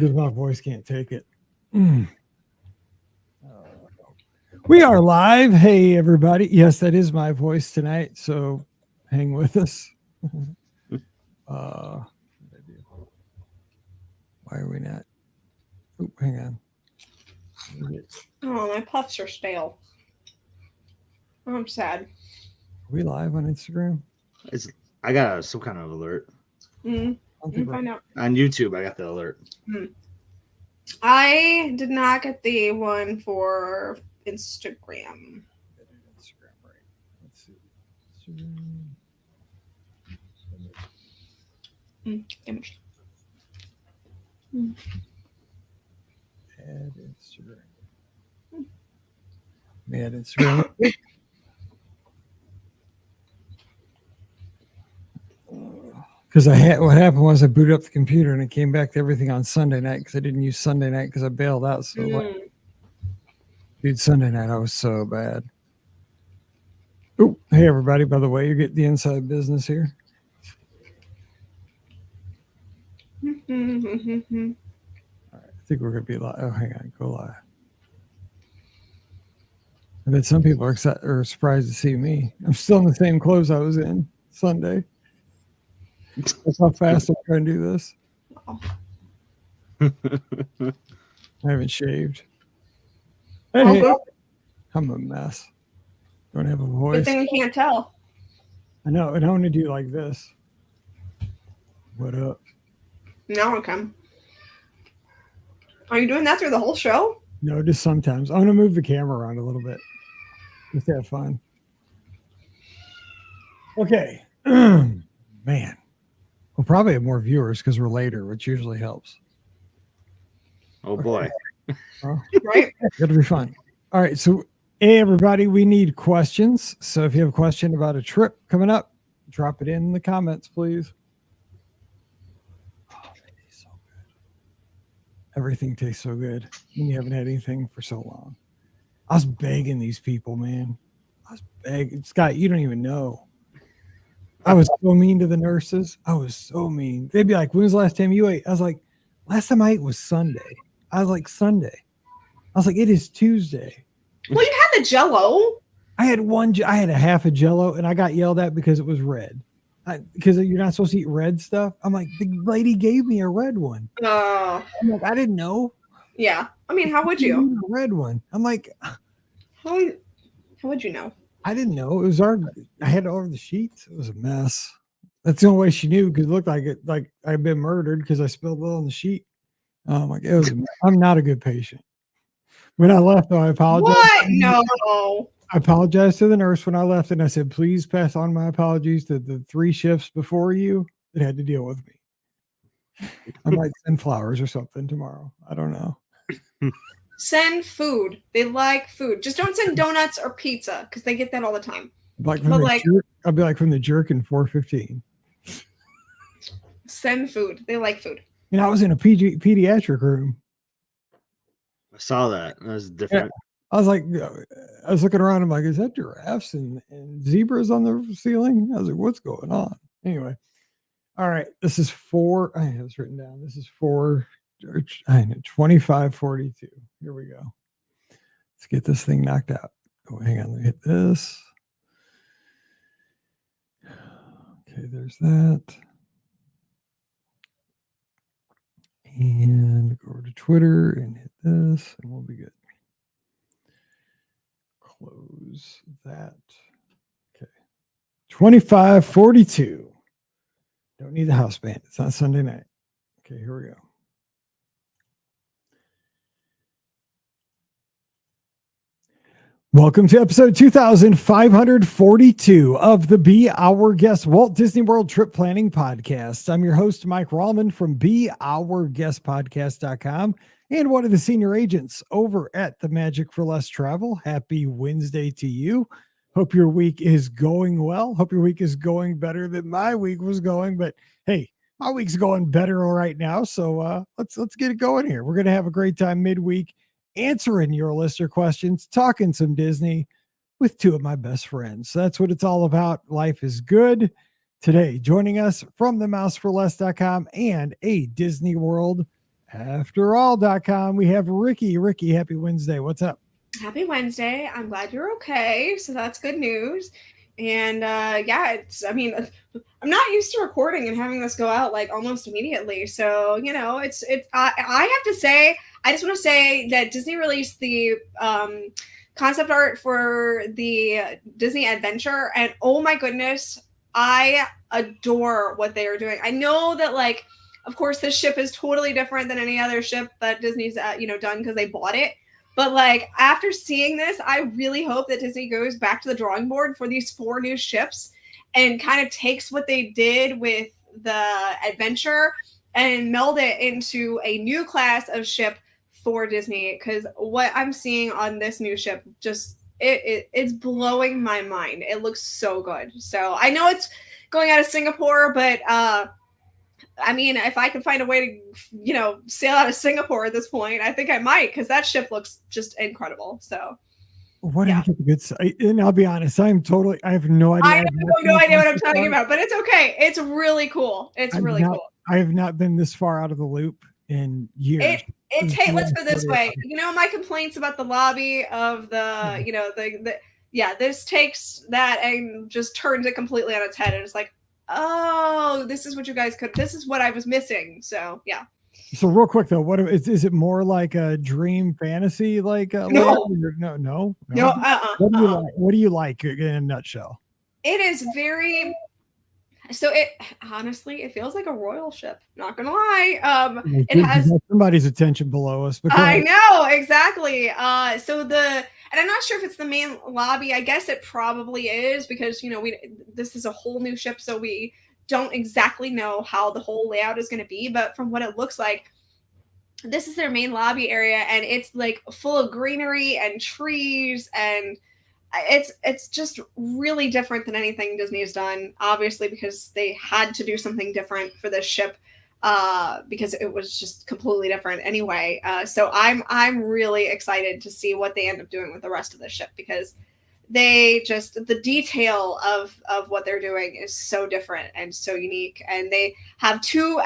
because my voice can't take it. We are live. Hey, everybody. Yes, that is my voice tonight, so hang with us. Why are we not? Oh, hang on. Oh, my puffs are stale. I'm sad. Are we live on Instagram? I got some kind of alert. Find out. On YouTube, I got the alert. I did not get the one for Instagram. Instagram, right? Let's see. Instagram. Image. Add Instagram. Add Instagram. Because what happened was I booted up the computer and it came back to everything on Sunday night because I didn't use Sunday night because I bailed out so late. Dude, Sunday night I was so bad. Oh, hey everybody! By the way, you get the inside business here. All right, I think we're gonna be live. Oh, hang on, go live. I bet some people are surprised to see me. I'm still in the same clothes I was in Sunday. That's how fast I'm trying to do this. I haven't shaved. Hey, I'm a mess. Don't have a voice. Good thing you can't tell. I know, and I want to do like this. What up? Now I come. Are you doing that through the whole show? No, just sometimes. I want to move the camera around a little bit. Just have fun. Okay. Man. We'll probably have more viewers because we're later, which usually helps. Oh, boy. Right? It'll be fun. All right. So, hey, everybody, we need questions. So if you have a question about a trip coming up, drop it in the comments, please. Oh, they taste so good. Everything tastes so good when you haven't had anything for so long. I was begging these people, man. I was begging. Scott, you don't even know. I was so mean to the nurses. I was so mean. They'd be like, when was the last time you ate? I was like, last time I ate was Sunday. I was like, Sunday. I was like, it is Tuesday. Well, you had the Jell-O. I had a half a Jell-O, and I got yelled at because it was red. Because you're not supposed to eat red stuff. I'm like, the lady gave me a red one. I'm like, I didn't know. Yeah. I mean, how would you? A red one. I'm like, how would you know? I didn't know. It was I had it over the sheets. It was a mess. That's the only way she knew because it looked like I'd been murdered because I spilled it on the sheet. Oh my God. I'm not a good patient. When I left, though, I apologized. What? No. I apologized to the nurse when I left, and I said, please pass on my apologies to the 3 shifts before you that had to deal with me. I might send flowers or something tomorrow. I don't know. Send food. They like food. Just don't send donuts or pizza because they get that all the time. I'll be like from the jerk in 415. Send food. They like food. And I was in a pediatric room. I saw that. That was different. Yeah. I was looking around. I'm like, is that giraffes and zebras on the ceiling? I was like, what's going on? Anyway. All right. This is I have this written down. This is 2542. Here we go. Let's get this thing knocked out. Oh, hang on. Let me hit this. Okay, there's that. And go over to Twitter and hit this, and we'll be good. Close that. Okay. 2542. Don't need the house band. It's not Sunday night. Okay, here we go. Welcome to episode 2542 of the Be Our Guest Walt Disney World Trip Planning Podcast. I'm your host, Mike Rallman from BeOurGuestPodcast.com and one of the senior agents over at the Magic for Less Travel. Happy Wednesday to you. Hope your week is going well. Hope your week is going better than my week was going. But hey, my week's going better right now. So let's get it going here. We're going to have a great time midweek, answering your listener questions, talking some Disney with 2 of my best friends. So that's what it's all about. Life is good. Today, joining us from the mouseforless.com and a Disney World Afterall.com, we have Ricky. Ricky, happy Wednesday. What's up? Happy Wednesday. I'm glad you're okay. So that's good news. And yeah, I'm not used to recording and having this go out like almost immediately. So, I have to say, I just want to say that Disney released the concept art for the Disney Adventure. And oh my goodness, I adore what they are doing. I know that, like, of course, this ship is totally different than any other ship that Disney's, done because they bought it. But like after seeing this, I really hope that Disney goes back to the drawing board for these 4 new ships and kind of takes what they did with the Adventure and meld it into a new class of ship for Disney. Because what I'm seeing on this new ship, just it's blowing my mind. It looks so good. So I know it's going out of Singapore, but I mean, if I can find a way to, sail out of Singapore at this point, I think I might, because that ship looks just incredible. So, what did you get the good? And I'll be honest, I have no idea. I have no idea what I'm talking about, but it's okay. It's really cool. It's really cool. I have not been this far out of the loop in years. Let's put it this way. My complaints about the lobby of this takes that and just turns it completely on its head. And it's like, oh, this is what you guys this is what I was missing. So yeah. So real quick though, what is it more like a dream fantasy? Like no. What do you like in a nutshell? It is very, so it honestly, it feels like a royal ship, not gonna lie. It has somebody's attention below us. I know, exactly. And I'm not sure if it's the main lobby. I guess it probably is, because this is a whole new ship, so we don't exactly know how the whole layout is going to be. But from what it looks like, this is their main lobby area, and it's like full of greenery and trees, and it's just really different than anything Disney's done. Obviously, because they had to do something different for this ship. Because it was just completely different anyway. So I'm really excited to see what they end up doing with the rest of the ship, because the detail of what they're doing is so different and so unique. And they have two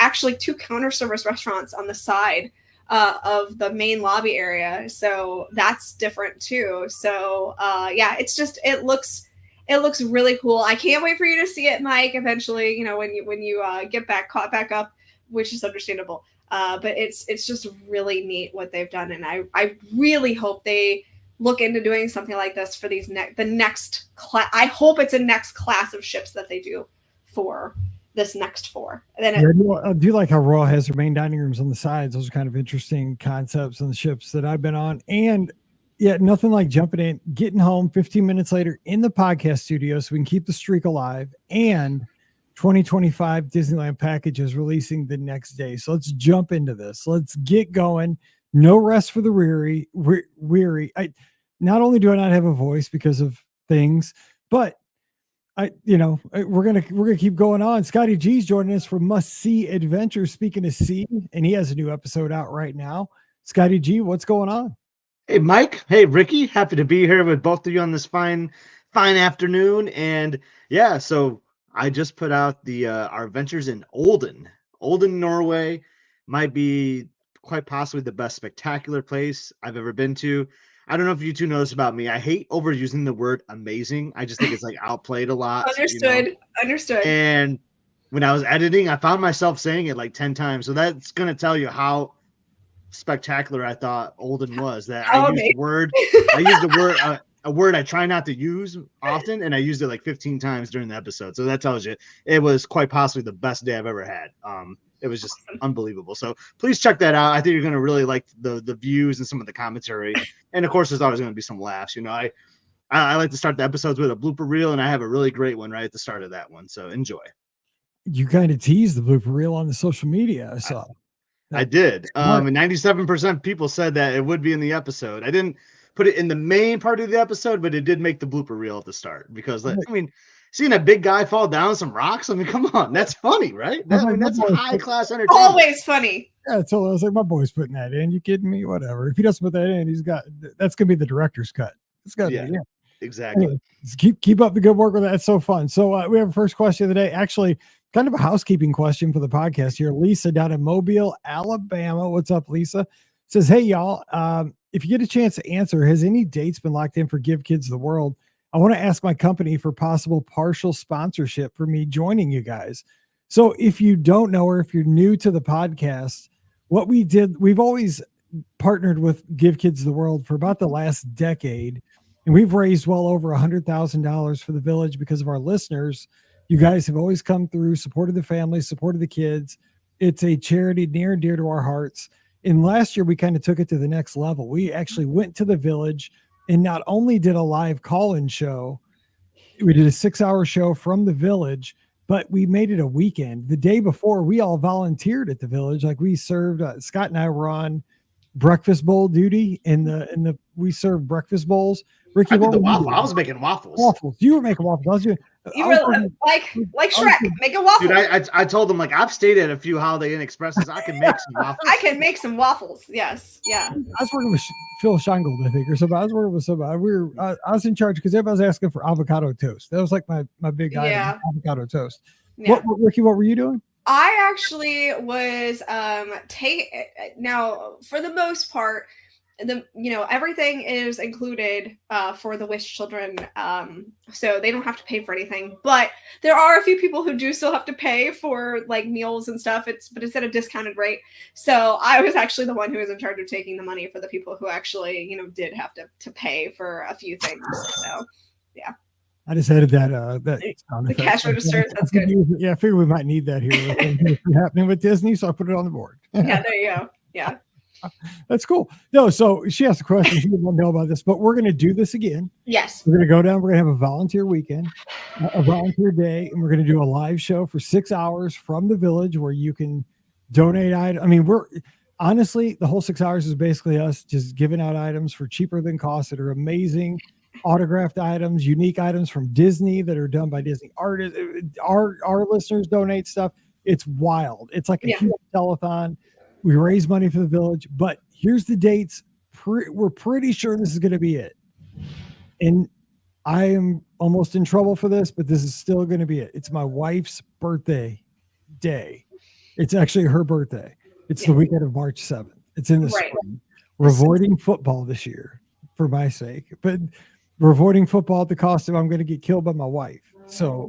counter service restaurants on the side of the main lobby area. So that's different too. So it looks really cool. I can't wait for you to see it, Mike, eventually, when you get caught back up, which is understandable. But it's just really neat what they've done. And I really hope they look into doing something like this for the next class. I hope it's a next class of ships that they do for this next 4. And then I do like how Royal has their main dining rooms on the sides. Those are kind of interesting concepts on the ships that I've been on. And yeah, nothing like jumping in, getting home 15 minutes later in the podcast studio so we can keep the streak alive. And 2025 Disneyland package is releasing the next day. So let's jump into this. Let's get going. No rest for the weary. Not only do I not have a voice because of things, but we're gonna keep going on. Scotty G's joining us for Must See Adventure. Speaking of C, and he has a new episode out right now. Scotty G, what's going on? Hey, Mike. Hey, Ricky. Happy to be here with both of you on this fine afternoon. And yeah, so I just put out our adventures in Olden, Norway. Might be quite possibly the best spectacular place I've ever been to. I don't know if you two know this about me. I hate overusing the word amazing. I just think it's like outplayed a lot. Understood. And when I was editing, I found myself saying it like 10 times. So that's going to tell you how spectacular I thought Olden was. That I used a word I try not to use often, and I used it like 15 times during the episode. So that tells you it was quite possibly the best day I've ever had. It was just unbelievable. So please check that out. I think you're going to really like the views and some of the commentary. And of course, there's always going to be some laughs. I like to start the episodes with a blooper reel, and I have a really great one right at the start of that one. So enjoy. You kind of teased the blooper reel on the social media. I saw. I did. And 97% people said that it would be in the episode. I didn't put it in the main part of the episode, but it did make the blooper reel at the start, because seeing a big guy fall down some rocks, come on, that's funny, right? That's a high class entertainment. Always funny. Yeah, so I was like, my boy's putting that in. You kidding me? Whatever. If he doesn't put that in, that's gonna be the director's cut. It's got to be. Yeah. Exactly. Anyway, keep up the good work with that. It's so fun. So we have a first question of the day. Actually, kind of a housekeeping question for the podcast here. Lisa down in Mobile, Alabama. What's up, Lisa? Says, hey, y'all. If you get a chance to answer, has any dates been locked in for Give Kids the World? I want to ask my company for possible partial sponsorship for me joining you guys. So if you don't know, or if you're new to the podcast, what we did, we've always partnered with Give Kids the World for about the last decade. And we've raised well over $100,000 for the village because of our listeners. You guys have always come through, supported the families, supported the kids. It's a charity near and dear to our hearts. And last year, we kind of took it to the next level. We actually went to the village and not only did a live call-in show, we did a 6-hour show from the village, but we made it a weekend. The day before, we all volunteered at the village. Like we served, Scott and I were on breakfast bowl duty, and we served breakfast bowls. Ricky, I was making waffles. Waffles. You were making waffles. I was doing. You were like Shrek, making waffles. Dude, I told them, like, I've stayed at a few Holiday Inn Expresses. I can make some waffles. I can make some waffles. Yes. Yeah. I was working with Phil Scheingold, I think, or somebody. I was working with somebody. I was in charge because everybody was asking for avocado toast. That was like my big item, avocado toast. Yeah. Ricky, what were you doing? I actually was now for the most part, everything is included for the Wish children, so they don't have to pay for anything. But there are a few people who do still have to pay for like meals and stuff. But it's at a discounted rate. So I was actually the one who was in charge of taking the money for the people who actually did have to pay for a few things. So yeah. I just added that the cash register. That's good. Yeah, I figured we might need that here happening with Disney, so I put it on the board. Yeah, there you go. Yeah. That's cool. No, so she asked a question. She didn't want to know about this, but we're going to do this again. Yes. We're going to go down. We're going to have a volunteer weekend, a volunteer day, and we're going to do a live show for 6 hours from the village where you can donate items. I mean, honestly, the whole 6 hours is basically us just giving out items for cheaper than cost that are amazing, autographed items, unique items from Disney that are done by Disney artists. Our listeners donate stuff. It's wild. It's like a huge telethon. We raise money for the village, but here's the dates. We're pretty sure this is going to be it. And I am almost in trouble for this, but this is still going to be it. It's my wife's birthday day. It's actually her birthday. It's the weekend of March 7th. It's in the spring. We're avoiding football this year for my sake, but we're avoiding football at the cost of I'm going to get killed by my wife. So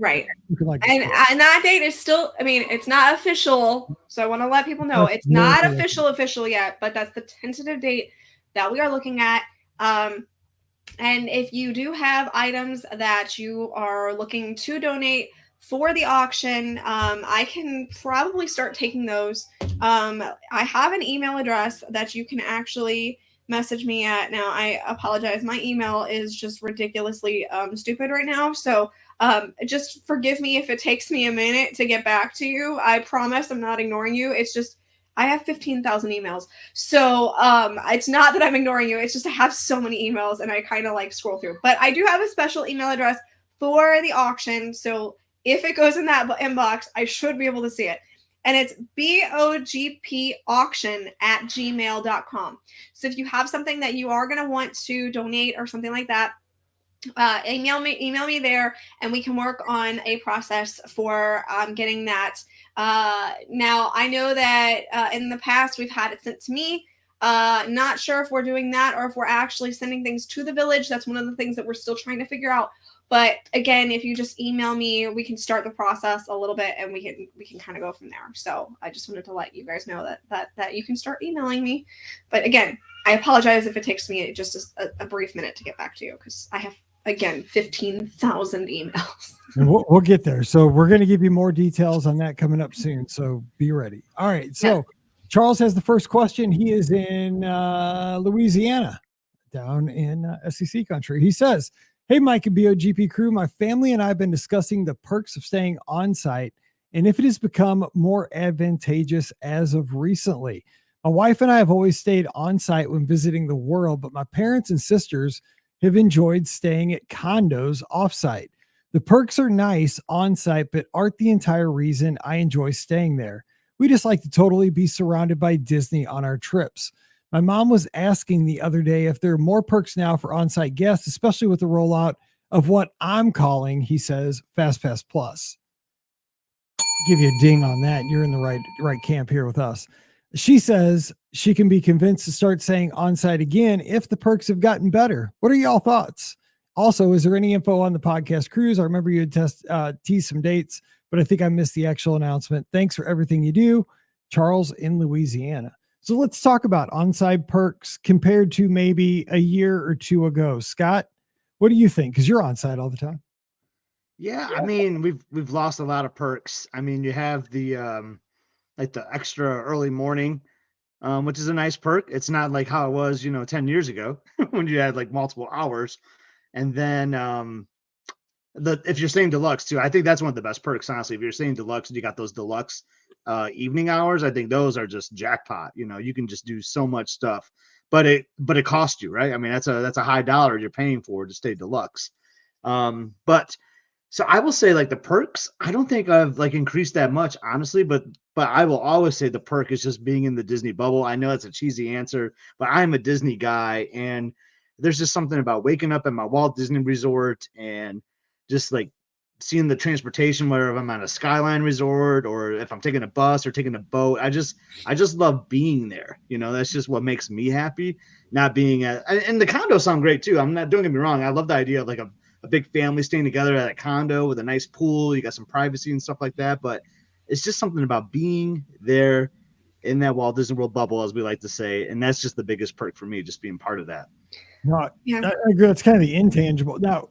you can and that date is still, I mean, it's not official. So I want to let people know it's not official yet, but that's the tentative date that we are looking at. And if you do have items that you are looking to donate for the auction, I can probably start taking those. I have an email address that you can actually message me at. Now, I apologize. My email is just ridiculously stupid right now. So just forgive me if it takes me a minute to get back to you. I promise I'm not ignoring you. It's just I have 15,000 emails. So it's not that I'm ignoring you. It's just I have so many emails and I kind of like scroll through. But I do have a special email address for the auction. So if it goes in that inbox, I should be able to see it. And it's bogpauction@gmail.com. So if you have something that you are going to want to donate or something like that, email me there, and we can work on a process for getting that. Now, I know that in the past we've had it sent to me. Not sure if we're doing that or if we're actually sending things to the village. That's one of the things that we're still trying to figure out. But again, if you just email me, we can start the process a little bit, and we can kind of go from there. So I just wanted to let you guys know that you can start emailing me. But again, I apologize if it takes me just a brief minute to get back to you, because I have, again, 15,000 emails. We'll get there. So we're going to give you more details on that coming up soon. So be ready. All right. So Charles has the first question. He is in Louisiana, down in SEC country. He says, hey, Mike and BOGP crew, my family and I have been discussing the perks of staying on site and if it has become more advantageous as of recently. My wife and I have always stayed on site when visiting the world, but my parents and sisters have enjoyed staying at condos off-site. The perks are nice on-site, but aren't the entire reason I enjoy staying there. We just like to totally be surrounded by Disney on our trips. My mom was asking the other day if there are more perks now for on-site guests, especially with the rollout of what I'm calling, he says, FastPass Plus. Give you a ding on that. You're in the right camp here with us. She says she can be convinced to start saying on-site again if the perks have gotten better. What are y'all thoughts? Also, is there any info on the podcast cruise? I remember you had teased some dates, but I think I missed the actual announcement. Thanks for everything you do. Charles in Louisiana. So let's talk about on-site perks compared to maybe a year or two ago. Scott, what do you think? Because you're on-site all the time. Yeah, I mean, we've lost a lot of perks. I mean, you have the like the extra early morning, which is a nice perk. It's not like how it was, 10 years ago when you had like multiple hours. And then if you're staying deluxe too, I think that's one of the best perks, honestly. If you're staying deluxe and you got those deluxe evening hours, I think those are just jackpot. You can just do so much stuff, but it costs you, right? I mean, that's a high dollar you're paying for to stay deluxe. But so I will say, like, the perks, I don't think I've like increased that much, honestly, but I will always say the perk is just being in the Disney bubble. I know it's a cheesy answer, but I'm a Disney guy, and there's just something about waking up at my Walt Disney Resort and just like seeing the transportation, whether I'm on a Skyline resort or if I'm taking a bus or taking a boat. I just love being there. That's just what makes me happy. Not being and the condos sound great too. Don't get me wrong. I love the idea of like a big family staying together at a condo with a nice pool. You got some privacy and stuff like that, but it's just something about being there in that Walt Disney World bubble, as we like to say. And that's just the biggest perk for me, just being part of that. No, yeah. I agree. It's kind of the intangible now,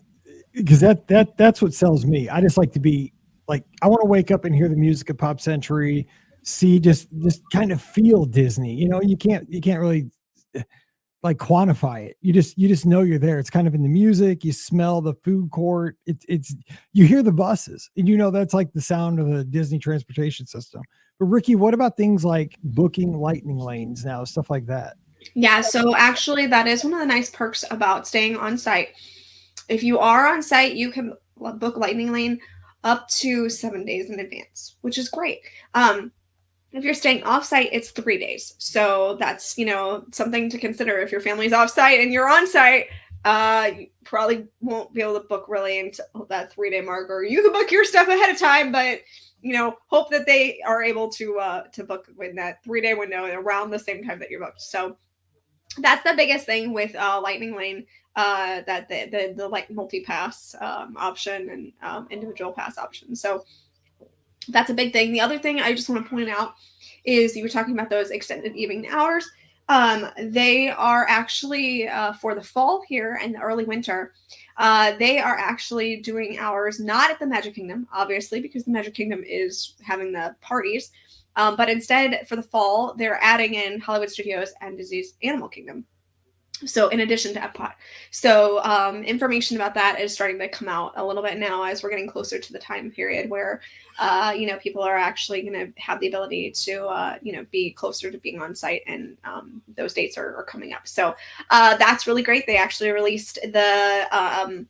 because that's what sells me. I just like to be like, I want to wake up and hear the music of Pop Century, see, just kind of feel Disney. You can't really like quantify it. You just know you're there. It's kind of in the music. You smell the food court. It's you hear the buses, and that's like the sound of the Disney transportation system. But Ricky, what about things like booking lightning lanes now, stuff like that? Yeah, so actually that is one of the nice perks about staying on site. If you are on site, you can book lightning lane up to 7 days in advance, which is great. If you're staying off-site, it's 3 days. So that's, something to consider. If your family's off-site and you're on-site, you probably won't be able to book really until that 3-day mark, or you can book your stuff ahead of time, but, hope that they are able to book in that 3-day window around the same time that you're booked. So that's the biggest thing with Lightning Lane, that the like multi-pass option and individual pass option. So that's a big thing. The other thing I just want to point out is you were talking about those extended evening hours. They are actually for the fall here and the early winter. They are actually doing hours not at the Magic Kingdom, obviously, because the Magic Kingdom is having the parties. But instead, for the fall, they're adding in Hollywood Studios and Disney's Animal Kingdom. So in addition to Epcot. So information about that is starting to come out a little bit now as we're getting closer to the time period where, people are actually going to have the ability to, be closer to being on site, and those dates are coming up. So that's really great. They actually released the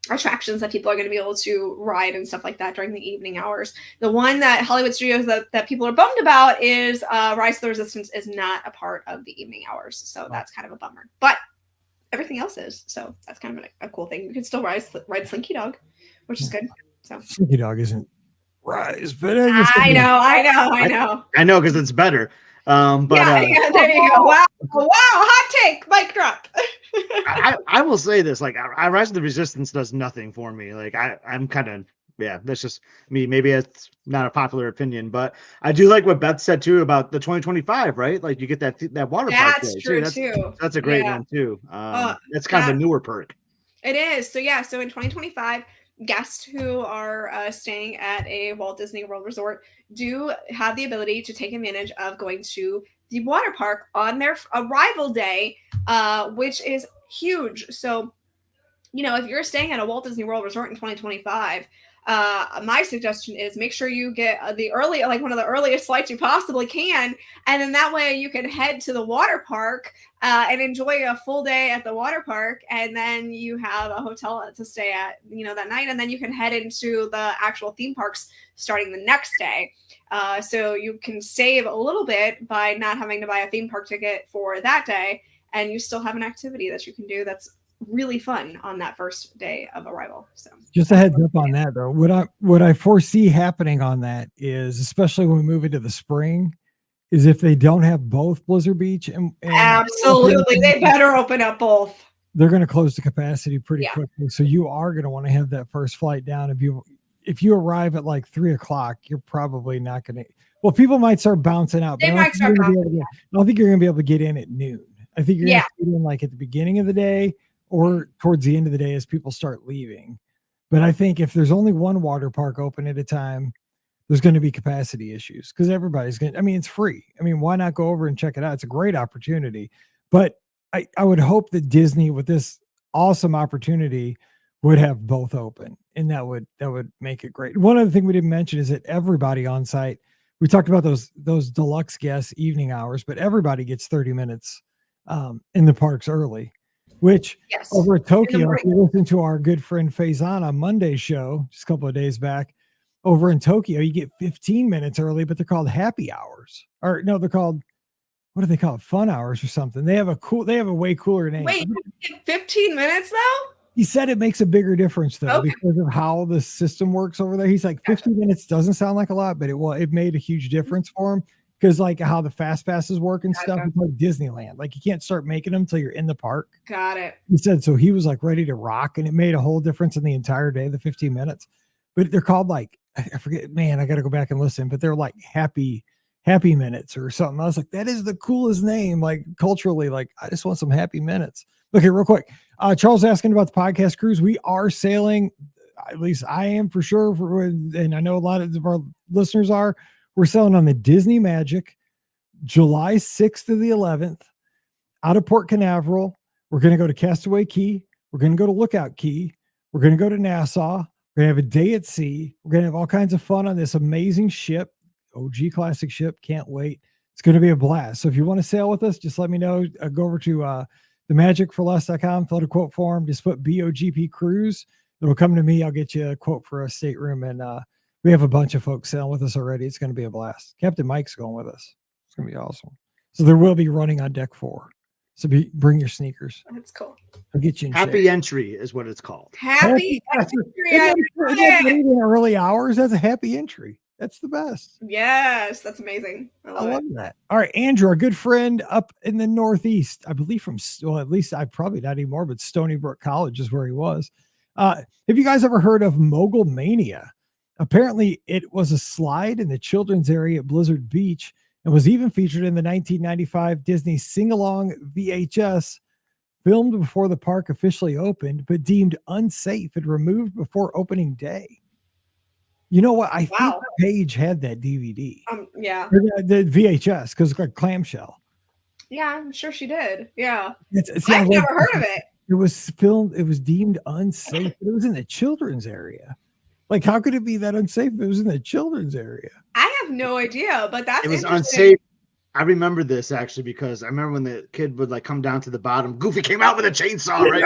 attractions that people are going to be able to ride and stuff like that during the evening hours. The one that Hollywood Studios that people are bummed about is Rise to the Resistance is not a part of the evening hours. So that's kind of a bummer, but everything else is. So that's kind of a cool thing. You can still ride Slinky Dog, which is good. So Slinky Dog isn't Rise, but I know because it's better. But yeah, there you go. Wow, hot take, mic drop. I will say this, like, I Rise of the Resistance does nothing for me. Like, I'm kind of, that's just me. Maybe it's not a popular opinion, but I do like what Beth said too about the 2025, right? Like, you get that water park. That's true too. That's a great one too. That's kind of a newer perk. It is. So so in 2025, guests who are staying at a Walt Disney World resort do have the ability to take advantage of going to the water park on their arrival day, which is huge. So, if you're staying at a Walt Disney World resort in 2025, my suggestion is make sure you get one of the earliest flights you possibly can. And then that way you can head to the water park and enjoy a full day at the water park. And then you have a hotel to stay at, that night. And then you can head into the actual theme parks starting the next day. So you can save a little bit by not having to buy a theme park ticket for that day. And you still have an activity that you can do that's really fun on that first day of arrival. So just a heads up on that though. What I foresee happening on that is, especially when we move into the spring, is if they don't have both Blizzard Beach and absolutely, they better open up both. They're going to close the capacity pretty quickly. So you are going to want to have that first flight down. If you arrive at like 3:00, you're probably not going to. Well, people might start bouncing out. They might start bouncing out. I don't think you're going to be able to get in at noon. I think you're going to get in like at the beginning of the day or towards the end of the day as people start leaving. But I think if there's only one water park open at a time, there's going to be capacity issues because everybody's going to, it's free. Why not go over and check it out? It's a great opportunity. But I would hope that Disney, with this awesome opportunity, would have both open. And that would make it great. One other thing we didn't mention is that everybody on site, we talked about those deluxe guests evening hours, but everybody gets 30 minutes in the parks early. Which over at Tokyo, if you listen to our good friend Faison on Monday's show, just a couple of days back, over in Tokyo, you get 15 minutes early, but they're called happy hours. Or no, they're called, what do they call it? Fun hours or something. They have a way cooler name. Wait, 15 minutes though? He said it makes a bigger difference though, because of how the system works over there. He's like, 15 minutes doesn't sound like a lot, but it made a huge difference for him. Because like how the fast passes work and stuff, it's like Disneyland. Like you can't start making them until you're in the park. Got it. He said so. He was like ready to rock, and it made a whole difference in the entire day. The 15 minutes, but they're called like I forget. Man, I got to go back and listen. But they're like happy minutes or something. I was like, that is the coolest name. Like culturally, like I just want some happy minutes. Okay, real quick. Charles asking about the podcast cruise. We are sailing. At least I am for sure. And I know a lot of our listeners are. We're sailing on the Disney Magic, July 6th to the 11th, out of Port Canaveral. We're going to go to Castaway Cay. We're going to go to Lookout Cay. We're going to go to Nassau. We're going to have a day at sea. We're going to have all kinds of fun on this amazing ship, OG classic ship. Can't wait. It's going to be a blast. So if you want to sail with us, just let me know. Go over to themagicforless.com, fill out a quote form. Just put BOGP cruise. It'll come to me. I'll get you a quote for a stateroom, and we have a bunch of folks sailing with us already. It's going to be a blast. Captain Mike's going with us. It's going to be awesome. So there will be running on deck 4. So bring your sneakers. That's cool. I'll get you in Happy shape. Entry is what it's called. Happy entry. In early hours, that's a happy entry. That's the best. Yes, that's amazing. I love that. All right, Andrew, our good friend up in the Northeast, I believe at least I probably not anymore, but Stony Brook College is where he was. Have you guys ever heard of Mogul Mania? Apparently, it was a slide in the children's area at Blizzard Beach and was even featured in the 1995 Disney Sing-Along VHS, filmed before the park officially opened, but deemed unsafe and removed before opening day. You know what? I think Paige had that DVD. Yeah. The VHS, because it's like clamshell. Yeah, I'm sure she did. Yeah. I've never heard of it. It was filmed, it was deemed unsafe, but it was in the children's area. Like, how could it be that unsafe if it was in the children's area? I have no idea, but it was unsafe. I remember this actually because I remember when the kid would like come down to the bottom. Goofy came out with a chainsaw, right?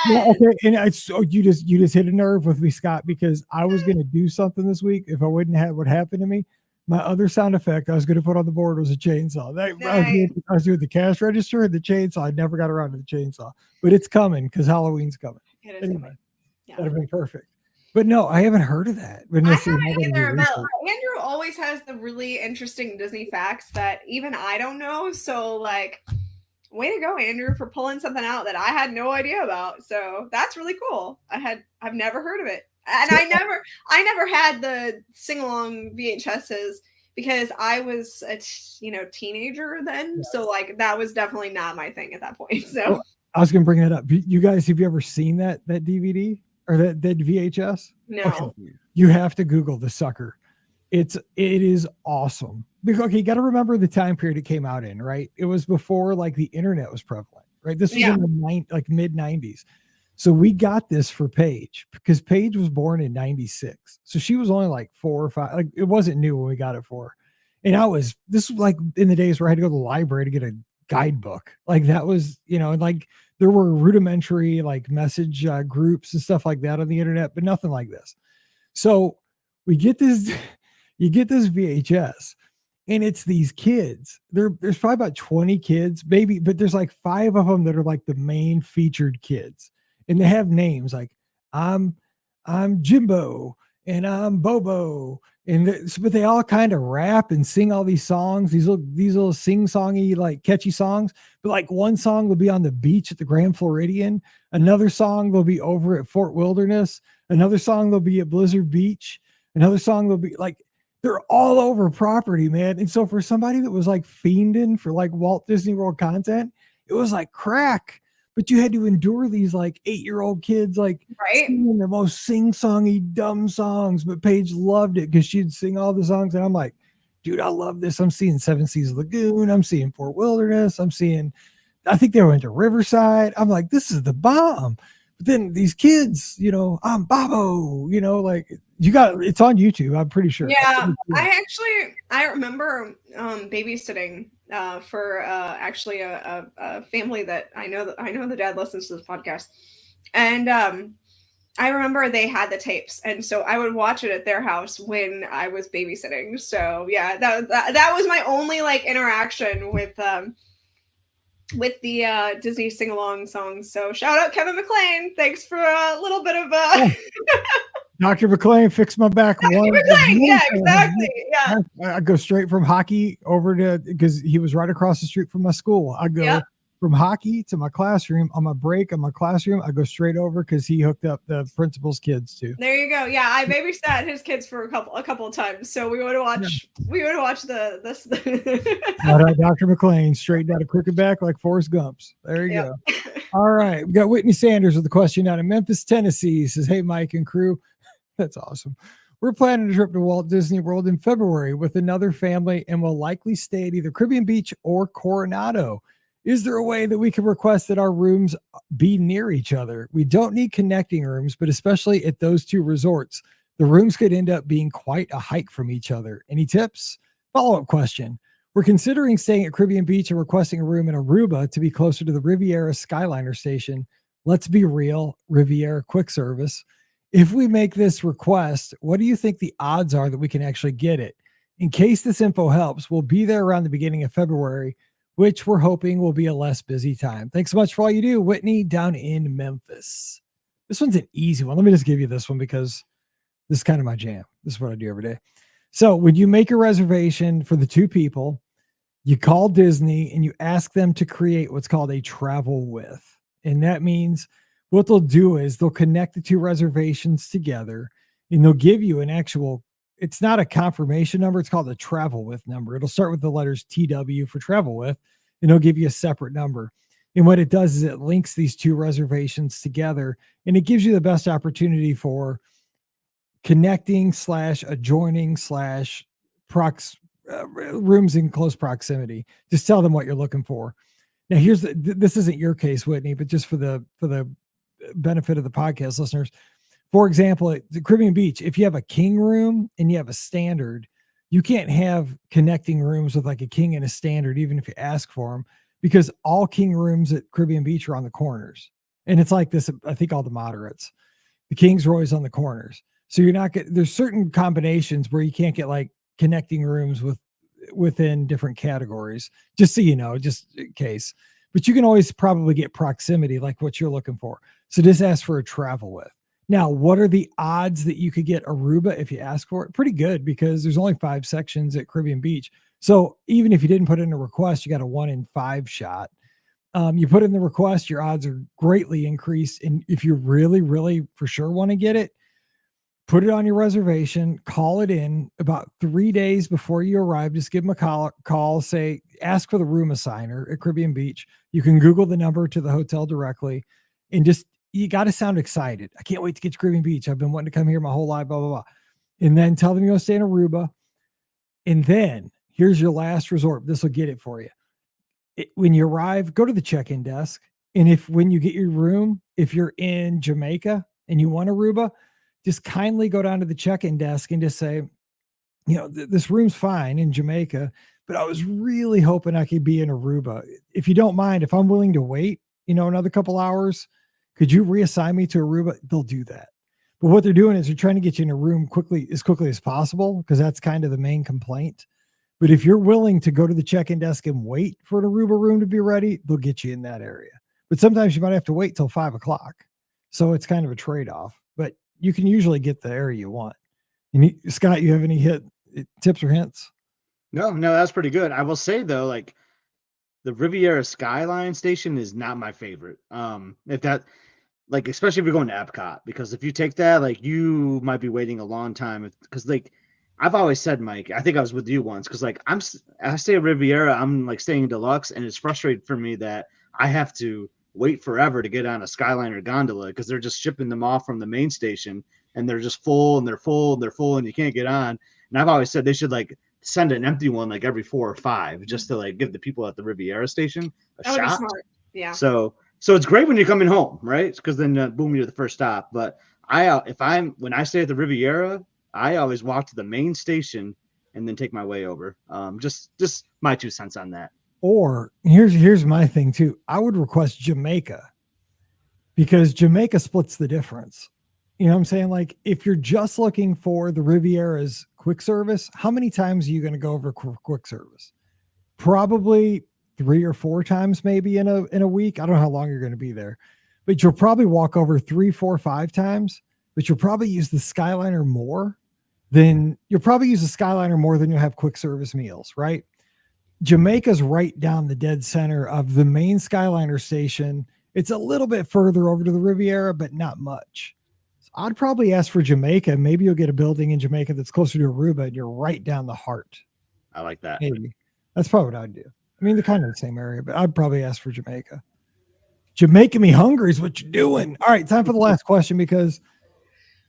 Yeah, okay. And you just hit a nerve with me, Scott, because I was going to do something this week. If I wouldn't have what happened to me, my other sound effect I was going to put on the board was a chainsaw. I was doing the cash register and the chainsaw. I never got around to the chainsaw, but it's coming because Halloween's coming. It is coming. Yeah. That'd have been perfect. But no, I haven't heard of that. I haven't either, but Andrew always has the really interesting Disney facts that even I don't know. So like, way to go, Andrew, for pulling something out that I had no idea about. So that's really cool. I've never heard of it. And I never had the sing-along VHSs because I was a teenager then. Yes. So like that was definitely not my thing at that point. So I was gonna bring that up. You guys, have you ever seen that DVD or that VHS? No. Okay. You have to Google the sucker. It is awesome. Because you got to remember the time period it came out in, right? It was before like the internet was prevalent, right? This was in the mid 90s. So we got this for Paige because Paige was born in 96. So she was only like 4 or 5. Like it wasn't new when we got it for her. And this was like in the days where I had to go to the library to get a guidebook. Like that was, and like there were rudimentary like message groups and stuff like that on the internet, but nothing like this. So we get this, you get this VHS. And it's these kids. There's probably about 20 kids, maybe, but there's like 5 of them that are like the main featured kids. And they have names like I'm Jimbo and I'm Bobo. But they all kind of rap and sing all these songs, these little sing-songy, like catchy songs. But like one song will be on the beach at the Grand Floridian. Another song will be over at Fort Wilderness. Another song they'll be at Blizzard Beach. Another song they'll be like, they're all over property, man. And so for somebody that was like fiending for like Walt Disney World content, it was like crack. But you had to endure these like 8-year-old kids like singing the most sing-songy dumb songs. But Paige loved it because she'd sing all the songs. And I'm like, dude, I love this. I'm seeing Seven Seas Lagoon. I'm seeing Fort Wilderness. I think they went to Riverside. I'm like, this is the bomb. But then these kids, I'm Bobo, like it's on YouTube. I'm pretty sure. Yeah, I remember babysitting for actually a family that I know the dad listens to this podcast, and I remember they had the tapes, and so I would watch it at their house when I was babysitting. So yeah, that was my only like interaction with the Disney sing-along songs. So shout out Kevin McLean. Thanks for a little bit of Dr. McLean fixed my back. Yeah, exactly. Yeah. I go straight from hockey over to, because he was right across the street from my school. I go from hockey to my classroom. On my break in my classroom, I go straight over because he hooked up the principal's kids too. There you go. Yeah, I babysat his kids for a couple of times. So we would watch this. Dr. McLean straightened out a crooked back like Forrest Gump's. There you go. All right. We got Whitney Sanders with a question out of Memphis, Tennessee. He says, hey, Mike and crew. That's awesome. We're planning a trip to Walt Disney World in February with another family and will likely stay at either Caribbean Beach or Coronado. Is there a way that we can request that our rooms be near each other? We don't need connecting rooms, but especially at those 2 resorts, the rooms could end up being quite a hike from each other. Any tips? Follow-up question. We're considering staying at Caribbean Beach and requesting a room in Aruba to be closer to the Riviera Skyliner station. Let's be real, Riviera quick service. If we make this request, what do you think the odds are that we can actually get it? In case this info helps, we'll be there around the beginning of February, which we're hoping will be a less busy time. Thanks so much for all you do, Whitney, down in Memphis. This one's an easy one. Let me just give you this one because this is kind of my jam. This is what I do every day. So when you make a reservation for the 2 people, you call Disney and you ask them to create what's called a travel with. And that means what they'll do is they'll connect the 2 reservations together and they'll give you an actual, it's not a confirmation number. It's called a travel with number. It'll start with the letters TW for travel with, and it'll give you a separate number. And what it does is it links these 2 reservations together and it gives you the best opportunity for connecting / adjoining / rooms in close proximity. Just tell them what you're looking for. Now here's this isn't your case, Whitney, but just for the benefit of the podcast listeners. For example, at the Caribbean Beach, if you have a king room and you have a standard, you can't have connecting rooms with like a king and a standard, even if you ask for them, because all king rooms at Caribbean Beach are on the corners. And it's like this, I think all the moderates, the kings are always on the corners. So you're not there's certain combinations where you can't get like connecting rooms within different categories, just so you know, just in case. But you can always probably get proximity, like what you're looking for. So just ask for a travel with. Now, what are the odds that you could get Aruba if you ask for it? Pretty good, because there's only 5 sections at Caribbean Beach. So even if you didn't put in a request, you got a 1 in 5 shot. You put in the request, your odds are greatly increased. And if you really, really for sure want to get it, put it on your reservation, call it in about 3 days before you arrive. Just give them a call, say, ask for the room assigner at Caribbean Beach. You can Google the number to the hotel directly, and just, you got to sound excited. I can't wait to get to Caribbean Beach. I've been wanting to come here my whole life, blah, blah, blah. And then tell them you're going to stay in Aruba. And then here's your last resort. This will get it for you. When you arrive, go to the check-in desk And if when you get your room, if you're in Jamaica and you want Aruba, just kindly go down to the check-in desk and just say, this room's fine in Jamaica, but I was really hoping I could be in Aruba. If you don't mind, if I'm willing to wait, another couple hours, could you reassign me to Aruba? They'll do that. But what they're doing is they're trying to get you in a room quickly as possible, because that's kind of the main complaint. But if you're willing to go to the check-in desk and wait for an Aruba room to be ready, they'll get you in that area. But sometimes you might have to wait till 5:00. So it's kind of a trade-off, but you can usually get the area you want. And Scott, you have any tips or hints? No, that's pretty good. I will say though, like the Riviera Skyline station is not my favorite. If that, like, especially if you're going to Epcot, because if you take that, like, you might be waiting a long time. Because like I've always said, Mike, I think I was with you once, because like I stay at Riviera, I'm like staying in Deluxe, and it's frustrating for me that I have to wait forever to get on a Skyliner gondola, because they're just shipping them off from the main station, and they're just full and they're full and they're full, and you can't get on. And I've always said they should like send an empty one like every 4 or 5, just to like give the people at the Riviera station a That would be shot. smart. Yeah. So it's great when you're coming home, right? Because then boom, you're the first stop. But when I stay at the Riviera, I always walk to the main station and then take my way over. Just my 2 cents on that. Or here's my thing too. I would request Jamaica, because Jamaica splits the difference. You know what I'm saying? Like, if you're just looking for the Riviera's quick service, how many times are you going to go over quick service? Probably 3 or 4 times, maybe in a week. I don't know how long you're going to be there, but you'll probably walk over 3, 4, 5 times. But you'll probably use the Skyliner more than you'll have quick service meals, right? Jamaica's right down the dead center of the main Skyliner station. It's a little bit further over to the Riviera, but not much. So I'd probably ask for Jamaica. Maybe you'll get a building in Jamaica that's closer to Aruba, and you're right down the heart. I like that. Maybe. That's probably what I'd do. I mean, they're kind of the same area, but I'd probably ask for Jamaica. Jamaica me hungry is what you're doing. All right, time for the last question, because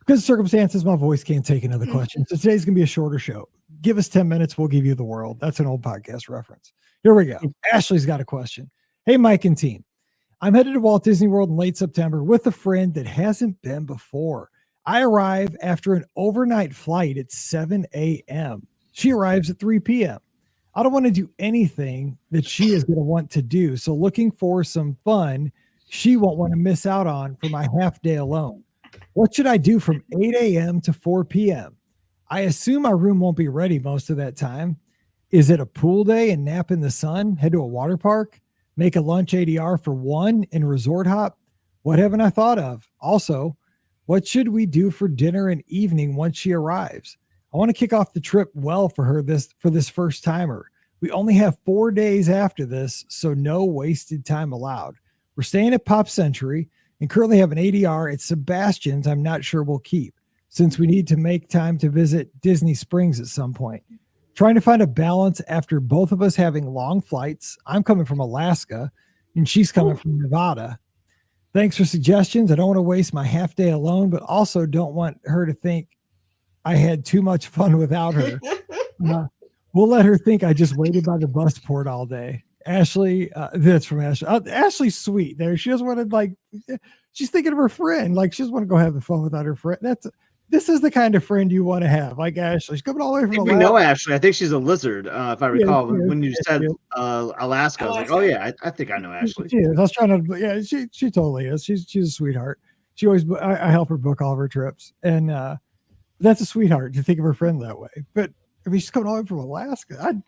of circumstances, my voice can't take another question. So today's going to be a shorter show. Give us 10 minutes. We'll give you the world. That's an old podcast reference. Here we go. Ashley's got a question. Hey, Mike and team. I'm headed to Walt Disney World in late September with a friend that hasn't been before. I arrive after an overnight flight at 7 a.m. She arrives at 3 p.m. I don't want to do anything that she is going to want to do. So looking for some fun she won't want to miss out on for my half day alone. What should I do from 8 a.m. to 4 p.m.? I assume our room won't be ready most of that time. Is it a pool day and nap in the sun? Head to a water park? Make a lunch ADR for 1 and resort hop? What haven't I thought of? Also, what should we do for dinner and evening once she arrives? I want to kick off the trip well for her for this first timer. We only have 4 days after this, so no wasted time allowed. We're staying at Pop Century and currently have an ADR at Sebastian's I'm not sure we'll keep, since we need to make time to visit Disney Springs at some point. Trying to find a balance after both of us having long flights. I'm coming from Alaska and she's coming from Nevada. Thanks for suggestions. I don't want to waste my half day alone, but also don't want her to think I had too much fun without her. We'll let her think I just waited by the bus port all day. Ashley, that's from Ashley. Ashley's sweet there. She doesn't want to, she's thinking of her friend. Like, she doesn't want to go have the fun without her friend. This is the kind of friend you want to have, like Ashley. She's coming all the way from Alaska. We know Ashley. I think she's a lizard, if I recall. When you said Alaska, I was like, oh yeah, I think I know Ashley. She is. I was trying to, yeah, she totally is. She's a sweetheart. She always, I help her book all of her trips, and that's a sweetheart to think of her friend that way. But I mean, she's coming all the way from Alaska.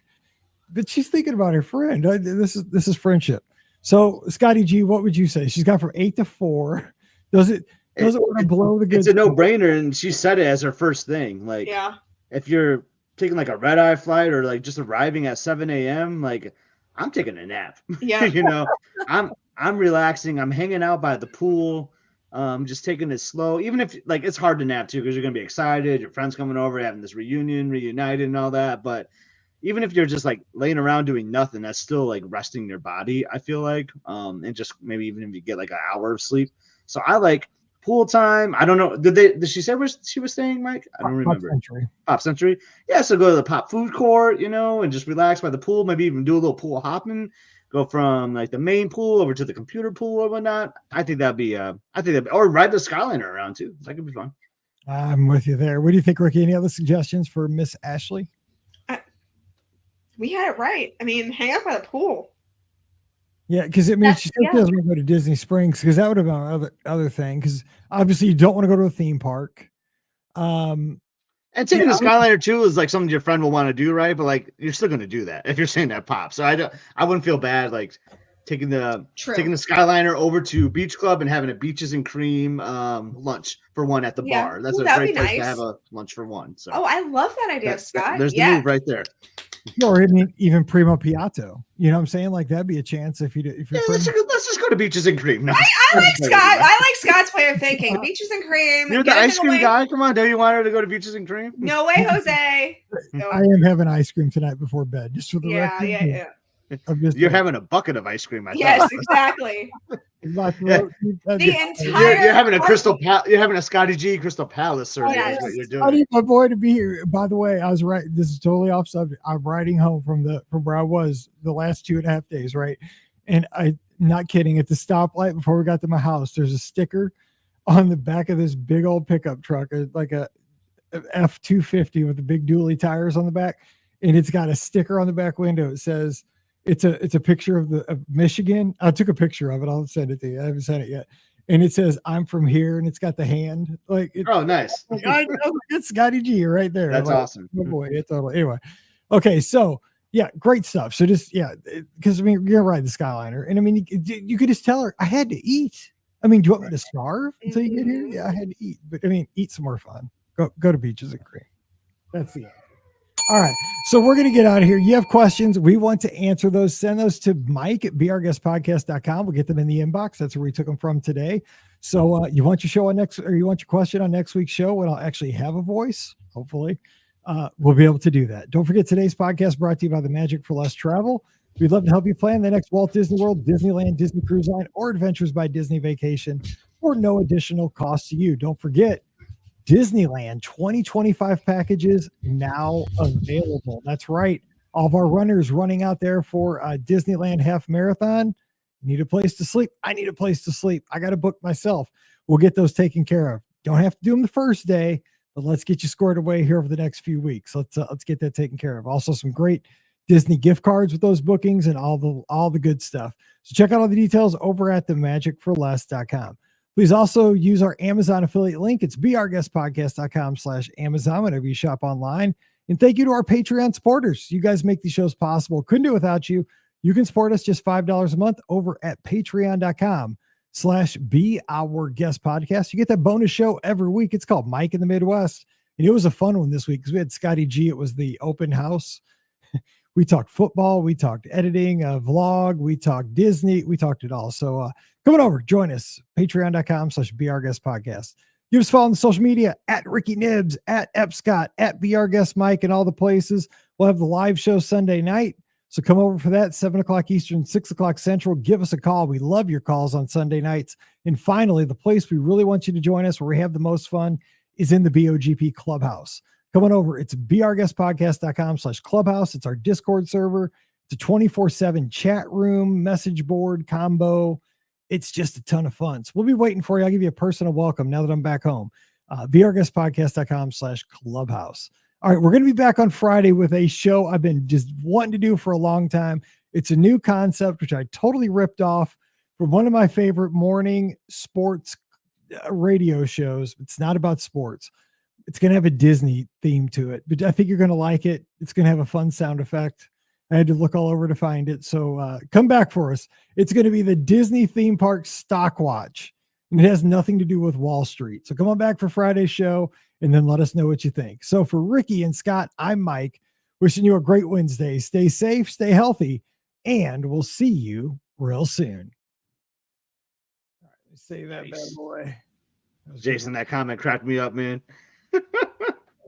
But she's thinking about her friend. This is friendship. So, Scotty G, what would you say? She's got from 8 to 4. Doesn't want to blow the good. It's a no-brainer, and she said it as her first thing. Like, yeah, if you're taking like a red-eye flight or like just arriving at 7 a.m., like, I'm taking a nap. Yeah, I'm relaxing. I'm hanging out by the pool. Just taking it slow. Even if like it's hard to nap too, because you're gonna be excited. Your friends coming over, having this reunited, and all that. But even if you're just like laying around doing nothing, that's still like resting your body, I feel like. And just maybe even if you get like an hour of sleep. So I like pool time. I don't know. Did she say where she was staying, Mike? I don't remember. Pop Century. Yeah, so go to the Pop Food Court, and just relax by the pool. Maybe even do a little pool hopping. Go from like the main pool over to the computer pool or whatnot. I think that'd be. Or ride the Skyliner around too. That could be fun. I'm with you there. What do you think, Ricky? Any other suggestions for Miss Ashley? We had it right. I mean, hang out by the pool. Yeah, because she still doesn't want to go to Disney Springs, because that would have been other thing. Because obviously you don't want to go to a theme park. And taking the Skyliner too is like something your friend will want to do, right? But like you're still going to do that if you're saying that pop. So I wouldn't feel bad like taking the Skyliner over to Beach Club and having a beaches and cream lunch for one at the bar. That's a great place to have a lunch for one. So I love that idea, Scott. There's the move right there. Or even Primo Piatto. You know what I'm saying? Like that'd be a chance if you're let's just go to beaches and cream. No, I like Scott. I like Scott's way of thinking. Beaches and cream. You're the ice cream guy. Come on, don't you want her to go to beaches and cream? No way, Jose. No. I am having ice cream tonight before bed, just for the record. Yeah. You're having a bucket of ice cream. Yes, exactly. You're having a Crystal You're having a Scotty G Crystal Palace survey. Is what you're doing. I need my boy to be here. By the way, I was right. This is totally off subject. I'm riding home from where I was the last 2.5 days, right? And I, not kidding, at the stoplight before we got to my house, there's a sticker on the back of this big old pickup truck, like a F-250 with the big dually tires on the back, and it's got a sticker on the back window. It says. It's a picture of Michigan. I took a picture of it. I'll send it to you. I haven't sent it yet. And it says, "I'm from here," and it's got the hand. Nice. I know, it's Scotty G right there. That's awesome. Oh boy, it's totally. Anyway, okay, so yeah, great stuff. So just because you're gonna ride the Skyliner, and I mean, you could just tell her I had to eat. I mean, do you want me to starve until you get here? Yeah, I had to eat, but I mean, eat some more fun. Go to beaches and cream. That's the end. All right. So we're going to get out of here. You have questions. We want to answer those. Send those to Mike at beourguestpodcast.com. We'll get them in the inbox. That's where we took them from today. So you want your show on you want your question on next week's show when I'll actually have a voice, hopefully, we'll be able to do that. Don't forget today's podcast brought to you by the Magic for Less Travel. We'd love to help you plan the next Walt Disney World, Disneyland, Disney Cruise Line, or Adventures by Disney vacation for no additional cost to you. Don't forget, Disneyland 2025 packages now available. That's right. All of our runners running out there for Disneyland half marathon. You need a place to sleep. I need a place to sleep. I got to book myself. We'll get those taken care of. Don't have to do them the first day, but let's get you squared away here over the next few weeks. Let's get that taken care of. Also, some great Disney gift cards with those bookings and all the good stuff. So check out all the details over at themagicforless.com. Please also use our Amazon affiliate link. It's beourguestpodcast.com/Amazon whenever you shop online. And thank you to our Patreon supporters. You guys make these shows possible. Couldn't do it without you. You can support us just $5 a month over at patreon.com/beourguestpodcast. You get that bonus show every week. It's called Mike in the Midwest. And it was a fun one this week because we had Scotty G. It was the open house. We talked football. We talked editing, a vlog. We talked Disney. We talked it all. So come on over. Join us. Patreon.com/beourguestpodcast. Give us a follow on the social media at Ricky Nibbs, at Epscott, at beourguestmike, and all the places. We'll have the live show Sunday night. So come over for that, 7 o'clock Eastern, 6 o'clock Central. Give us a call. We love your calls on Sunday nights. And finally, the place we really want you to join us where we have the most fun is in the BOGP Clubhouse. Come on over. It's beourguestpodcast.com/clubhouse. It's our Discord server. It's a 24/7 chat room, message board combo. It's just a ton of fun. So we'll be waiting for you. I'll give you a personal welcome now that I'm back home. beourguestpodcast.com/clubhouse. All right. We're going to be back on Friday with a show I've been just wanting to do for a long time. It's a new concept, which I totally ripped off from one of my favorite morning sports radio shows. It's not about sports. It's going to have a Disney theme to it, but I think you're going to like it. It's going to have a fun sound effect. I had to look all over to find it. So come back for us. It's going to be the Disney theme park stock watch, and it has nothing to do with Wall Street. So come on back for Friday's show and then let us know what you think. So for Ricky and Scott, I'm Mike, wishing you a great Wednesday. Stay safe, stay healthy, and we'll see you real soon. All right, let's save that bad boy. Jason, that comment cracked me up, man.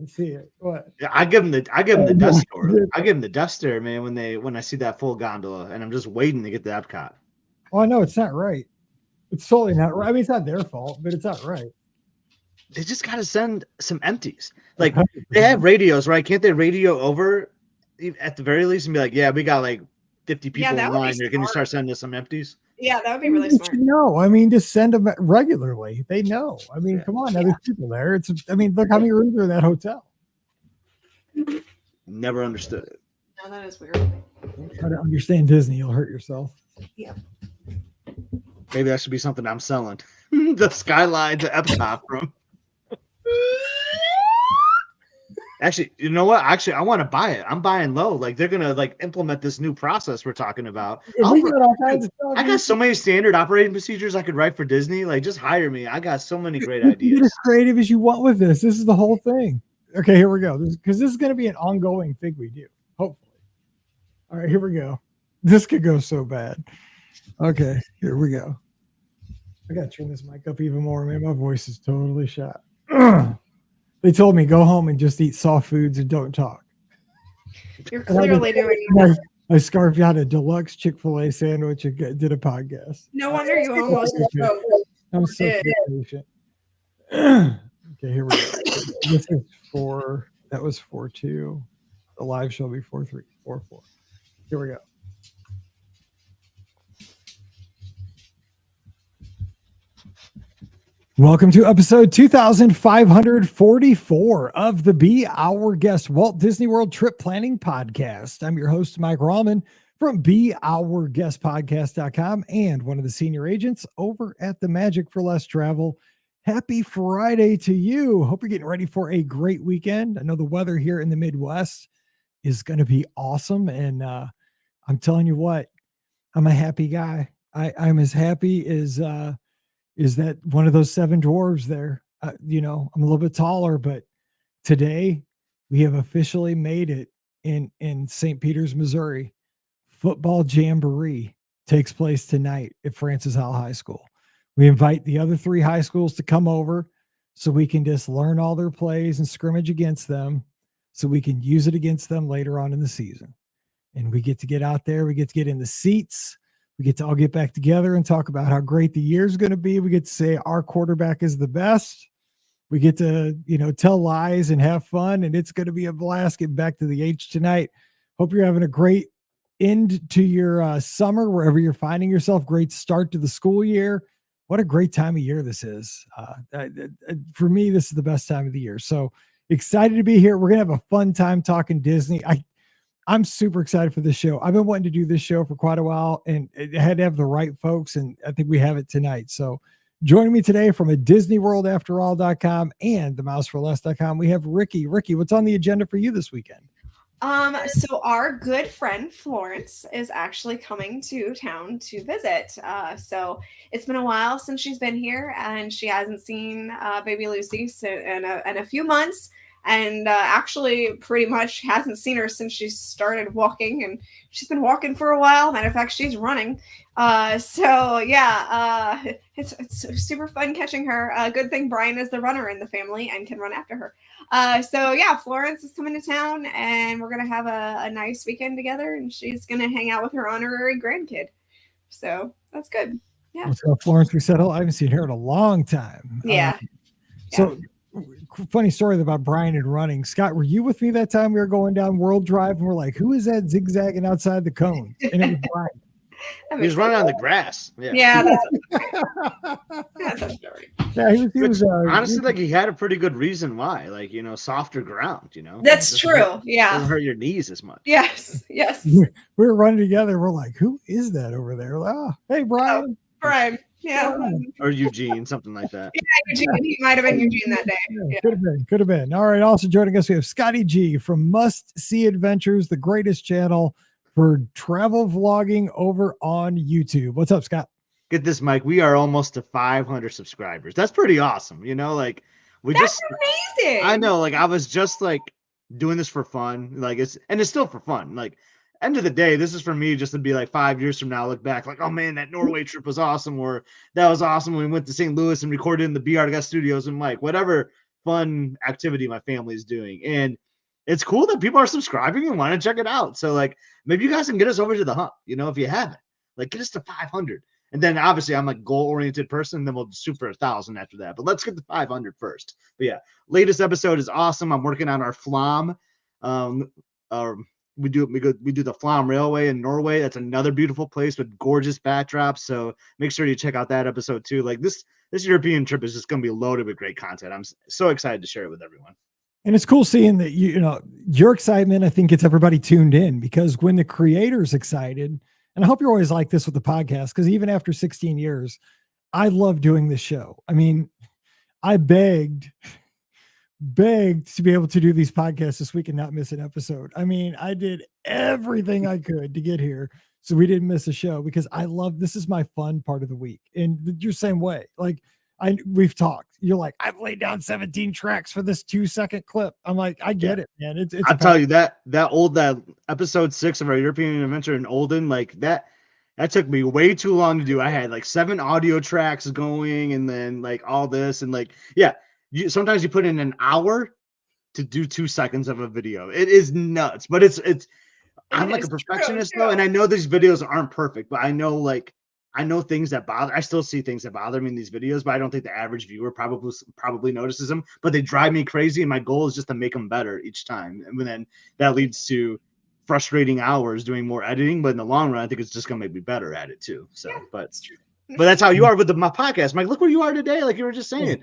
Let's see it. What? Yeah, I give him the dust stare. I give him the dust stare, man, when I see that full gondola, and I'm just waiting to get to Epcot. Oh, I know it's not right. It's totally not right. I mean, it's not their fault, but it's not right. They just got to send some empties. Like they have radios, right? Can't they radio over at the very least and be like, yeah, we got like 50 people in line. You're going to start sending us some empties. Yeah, that would be really smart. No, I mean, just send them regularly. They know. I mean, come on, there's people there. I mean, look how many rooms are in that hotel. Never understood it. No, that is weird. Don't try to understand Disney, you'll hurt yourself. Yeah. Maybe that should be something I'm selling. The skyline to Epcot from. Actually, you know what? Actually, I want to buy it. I'm buying low. Like they're gonna like implement this new process we're talking about. I got so many standard operating procedures I could write for Disney. Like, just hire me. I got so many great ideas. Get as creative as you want with this. This is the whole thing. Okay, here we go. Because this is going to be an ongoing thing we do. Hopefully. All right, here we go. This could go so bad. Okay, here we go. I got to turn this mic up even more. Man, my voice is totally shot. They told me go home and just eat soft foods and don't talk. You're clearly doing that. I scarfed out a deluxe Chick-fil-A sandwich and did a podcast. No wonder you almost spoke. I'm so patient. Okay, here we go. This is 4. That was 4-2. The live show will be 4-3, 4-4. Here we go. Welcome to episode 2544 of the Be Our Guest Walt Disney World Trip Planning Podcast. I'm your host, Mike Rallman from BeOurGuestPodcast.com and one of the senior agents over at the Magic for Less Travel. Happy Friday to you. Hope you're getting ready for a great weekend. I know the weather here in the Midwest is going to be awesome. And I'm telling you what, I'm a happy guy. I'm as happy as is that one of those 7 dwarves there. I'm a little bit taller, but today we have officially made it in St. Peters, Missouri. Football Jamboree takes place tonight at Francis Howell High School. We invite the other 3 high schools to come over so we can just learn all their plays and scrimmage against them so we can use it against them later on in the season. And we get to get out there. We get to get in the seats. We get to all get back together and talk about how great the year's going to be. We get to say our quarterback is the best. We get to, tell lies and have fun, and it's going to be a blast. Get back to the H tonight. Hope you're having a great end to your summer, wherever you're finding yourself. Great start to the school year. What a great time of year this is. For me, this is the best time of the year. So excited to be here. We're going to have a fun time talking Disney. I'm super excited for this show. I've been wanting to do this show for quite a while, and it had to have the right folks, and I think we have it tonight. So joining me today from a DisneyWorldAfterAll.com and TheMouseForLess.com, we have Ricky. Ricky, what's on the agenda for you this weekend? So our good friend Florence is actually coming to town to visit. So it's been a while since she's been here, and she hasn't seen baby Lucy in a few months. And actually pretty much hasn't seen her since she started walking, and she's been walking for a while. Matter of fact, she's running. It's super fun catching her. Good thing Brian is the runner in the family and can run after her. Florence is coming to town, and we're going to have a nice weekend together, and she's going to hang out with her honorary grandkid. So that's good. Yeah. So Florence, we said, I haven't seen her in a long time. Yeah. So funny story about Brian and running. Scott, were you with me that time we were going down World Drive and we're like, who is that zigzagging outside the cone? And it was Brian. He was running on the grass. Yeah, that's a story. Yeah, he was honestly, like, he had a pretty good reason why. Like, softer ground, That's true. Yeah. Doesn't hurt your knees as much. Yes. We were running together. We're like, who is that over there? Like, hey, Brian. Oh, Brian. Yeah. Or Eugene, something like that. Yeah, Eugene. He might have been Eugene that day. Yeah. Could have been. All right. Also joining us, we have Scotty G from Must See Adventures, the greatest channel for travel vlogging over on YouTube. What's up, Scott? Get this, Mike. We are almost to 500 subscribers. That's pretty awesome. That's amazing. I know. Like, I was just like doing this for fun. Like, it's still for fun. Like, end of the day, this is for me just to be like 5 years from now, look back like, oh man, that Norway trip was awesome, or that was awesome when we went to St. Louis and recorded in the Be Our Guest studios, and Mike, whatever fun activity my family is doing. And it's cool that people are subscribing and want to check it out. So like, maybe you guys can get us over to the hump, if you haven't, like, get us to 500. And then obviously I'm a goal-oriented person, then we'll shoot for 1,000 after that. But let's get to 500 first. But yeah, latest episode is awesome. I'm working on our FLAM. We do the FLAM Railway in Norway. That's another beautiful place with gorgeous backdrops. So make sure you check out that episode too. Like this European trip is just going to be loaded with great content. I'm so excited to share it with everyone. And it's cool seeing that, you know, your excitement, I think, gets everybody tuned in, because when the creator's excited, and I hope you're always like this with the podcast, because even after 16 years, I love doing this show. I mean, I begged to be able to do these podcasts this week and not miss an episode. I mean, I did everything I could to get here so we didn't miss a show, because I love, this is my fun part of the week. And you're the same way. Like, we've talked. You're like, I've laid down 17 tracks for this 2-second clip. I'm like, I get it, man. It's I'll tell you that episode 6 of our European adventure in Olden, like that took me way too long to do. I had like 7 audio tracks going, and then like all this, and like, yeah, sometimes you put in an hour to do 2 seconds of a video. It is nuts, but I'm like a perfectionist though, and I know these videos aren't perfect, but I know things that bother. I still see things that bother me in these videos, but I don't think the average viewer probably notices them. But they drive me crazy, and my goal is just to make them better each time. And then that leads to frustrating hours doing more editing. But in the long run, I think it's just gonna make me better at it too. So, yeah, but that's how you are with my podcast, Mike. Look where you are today. Like you were just saying.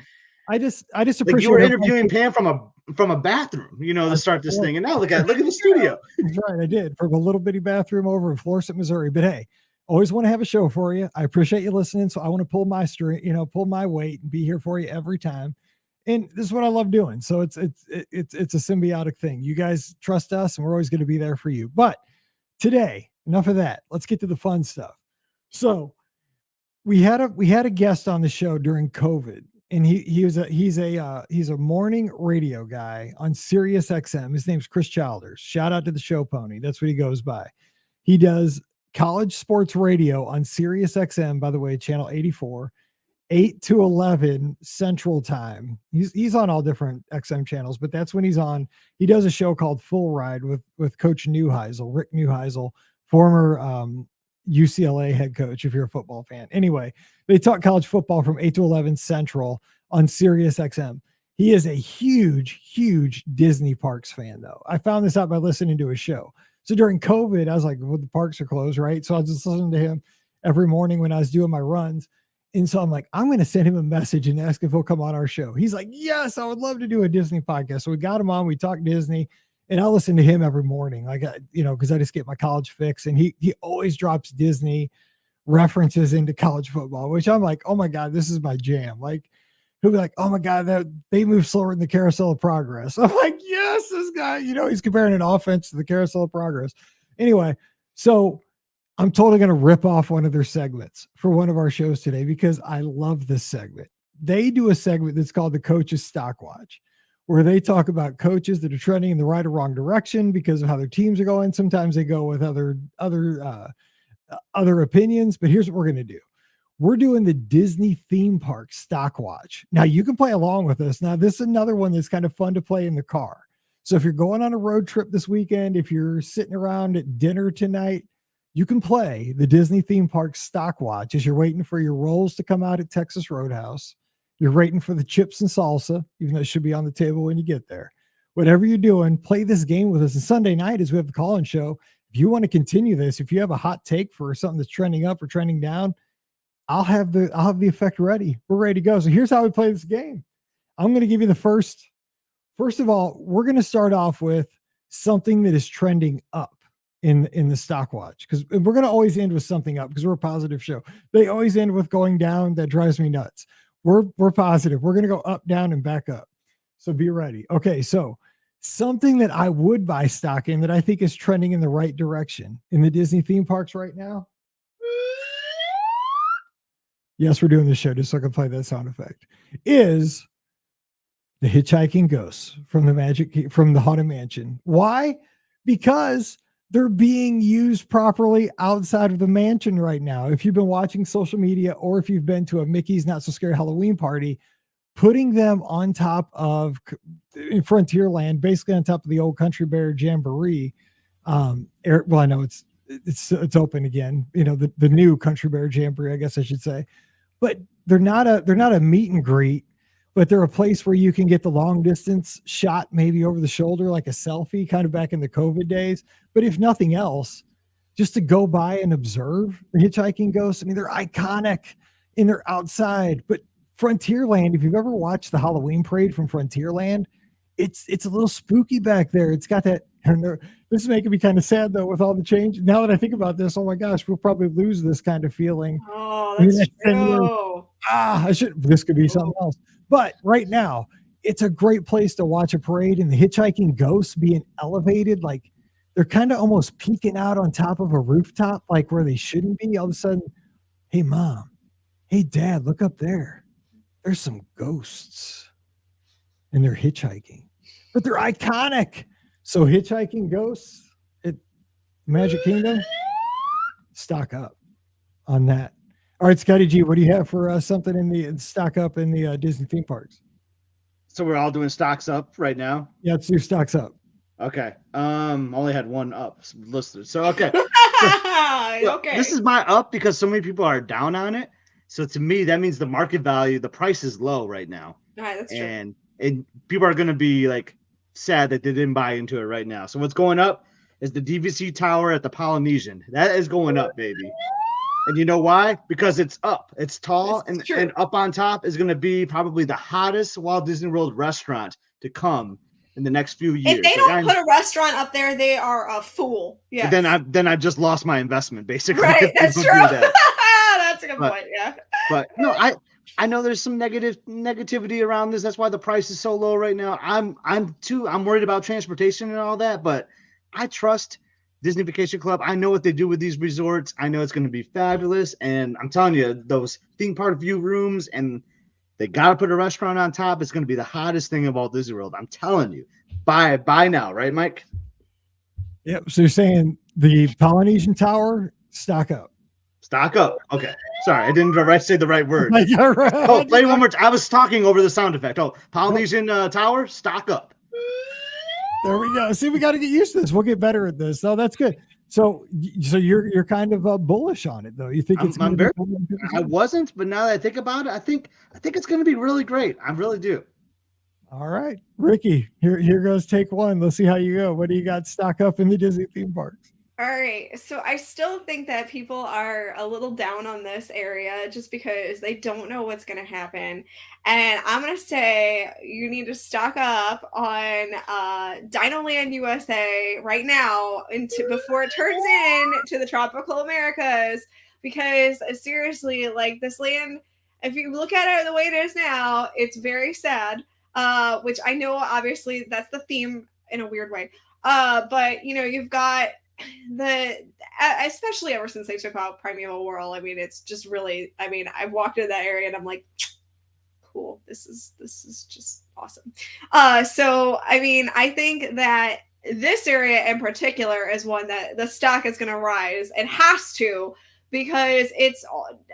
I just appreciate like you were interviewing Pam from a bathroom, you know, to start this thing, and now look at the studio. That's right, I did, from a little bitty bathroom over in Florissant, Missouri. But hey, always want to have a show for you. I appreciate you listening. So I want to pull my weight and be here for you every time. And this is what I love doing. So it's a symbiotic thing. You guys trust us, and we're always going to be there for you. But today, enough of that. Let's get to the fun stuff. So we had a guest on the show during COVID, and he's a morning radio guy on Sirius XM. His name's Chris Childers. Shout out to the show pony. That's what he goes by. He does college sports radio on Sirius XM, by the way, channel 84, 8 to 11 Central Time. He's on all different XM channels, but that's when he's on. He does a show called Full Ride with Coach Rick Neuheisel, former UCLA head coach, if you're a football fan. Anyway, they talk college football from 8 to 11 Central on Sirius XM. He is a huge Disney parks fan, though. I found this out by listening to his show. So during COVID, I was like, well, the parks are closed, right? So I was just listening to him every morning when I was doing my runs. And so I'm like, I'm going to send him a message and ask if he'll come on our show. He's like, yes, I would love to do a Disney podcast. So we got him on, we talked Disney, and I listen to him every morning. Like, because I just get my college fix, and he always drops Disney references into college football, which I'm like, oh my God, this is my jam. Like, he'll be like, oh my God, they move slower than the carousel of progress. I'm like, yes, this guy, he's comparing an offense to the carousel of progress. Anyway, so I'm totally going to rip off one of their segments for one of our shows today, because I love this segment. They do a segment that's called the Coach's Stock Watch, where they talk about coaches that are trending in the right or wrong direction because of how their teams are going. Sometimes they go with other opinions, but here's what we're going to do. We're doing the Disney theme park stock watch. Now you can play along with us. Now this is another one that's kind of fun to play in the car. So if you're going on a road trip this weekend, if you're sitting around at dinner tonight, you can play the Disney theme park stock watch as you're waiting for your rolls to come out at Texas Roadhouse. You're waiting for the chips and salsa, even though it should be on the table when you get there. Whatever you're doing, play this game with us. And Sunday night, as we have the call-in show, if you want to continue this, if you have a hot take for something that's trending up or trending down, I'll have the effect ready. We're ready to go. So here's how we play this game. I'm going to give you the first of all, we're going to start off with something that is trending up in the stock watch, because we're going to always end with something up because we're a positive show. They always end with going down. That drives me nuts. We're positive. We're going to go up, down, and back up. So be ready. Okay. So something that I would buy stock in that I think is trending in the right direction in the Disney theme parks right now. Yes, we're doing this show just so I can play that sound effect. Is the hitchhiking ghosts from the Haunted Mansion. Why? Because they're being used properly outside of the mansion right now. If you've been watching social media, or if you've been to a Mickey's Not So Scary Halloween party, putting them on top of in Frontierland, basically on top of the old Country Bear Jamboree. Well, I know it's it's open again. You know, the new Country Bear Jamboree, I guess I should say. But they're not a meet and greet, but they're a place where you can get the long distance shot maybe over the shoulder, like a selfie, kind of back in the COVID days. But if nothing else, just to go by and observe the hitchhiking ghosts. I mean, they're iconic and they're outside. But Frontierland, if you've ever watched the Halloween parade from Frontierland, it's a little spooky back there. It's got that. And this is making me kind of sad though with all the change. Now that I think about this, oh my gosh, we'll probably lose this kind of feeling. Oh, that's true. This could be something else. But right now, it's a great place to watch a parade, and the hitchhiking ghosts being elevated, like they're kind of almost peeking out on top of a rooftop, like where they shouldn't be. All of a sudden, hey mom, hey dad, look up there. There's some ghosts, and they're hitchhiking, but they're iconic. So hitchhiking ghosts at Magic Kingdom, stock up on that. All right, Scotty G, what do you have for something in the stock up in the Disney theme parks? So we're all doing stocks up right now? Yeah, let's do stocks up. Okay. Only had one up listed. So okay. Okay. This is my up because so many people are down on it. So to me, that means the market value, the price is low right now. All right, that's true. And people are gonna be like sad that they didn't buy into it right now. So what's going up is the DVC tower at the Polynesian. That is going up, baby. And you know why? Because it's up. It's tall, and up on top is going to be probably the hottest Walt Disney World restaurant to come in the next few years. If they don't put a restaurant up there, they are a fool. Yeah. Then I just lost my investment, basically. Right. That's true. That's a good point. Yeah. But no, I know there's some negativity around this. That's why the price is so low right now. I'm worried about transportation and all that, but I trust Disney Vacation Club. I know what they do with these resorts. I know it's going to be fabulous. And I'm telling you, those theme park view rooms, and they got to put a restaurant on top. It's going to be the hottest thing of Walt Disney World. I'm telling you. Buy now, right, Mike? Yep. So you're saying the Polynesian Tower, stock up. Stock up. Okay. Sorry, I didn't say the right word. Right. Oh, play one more time. I was talking over the sound effect. Oh, Polynesian Tower, stock up. There we go. See, we got to get used to this. We'll get better at this. So that's good. So you're kind of bullish on it, though. You think it's? I wasn't, but now that I think about it, I think it's going to be really great. I really do. All right, Ricky. Here goes take one. Let's see how you go. What do you got stock up in the Disney theme parks? All right. So I still think that people are a little down on this area just because they don't know what's going to happen. And I'm going to say you need to stock up on Dinoland USA right now before it turns into the tropical Americas, because seriously, like this land, if you look at it the way it is now, it's very sad, which I know obviously that's the theme in a weird way. But you know, you've got especially ever since they took out Primeval World, I mean, it's just really, I mean, I've walked in that area and I'm like, cool, this is just awesome. So I mean, I think that this area in particular is one that the stock is going to rise and has to, because it's,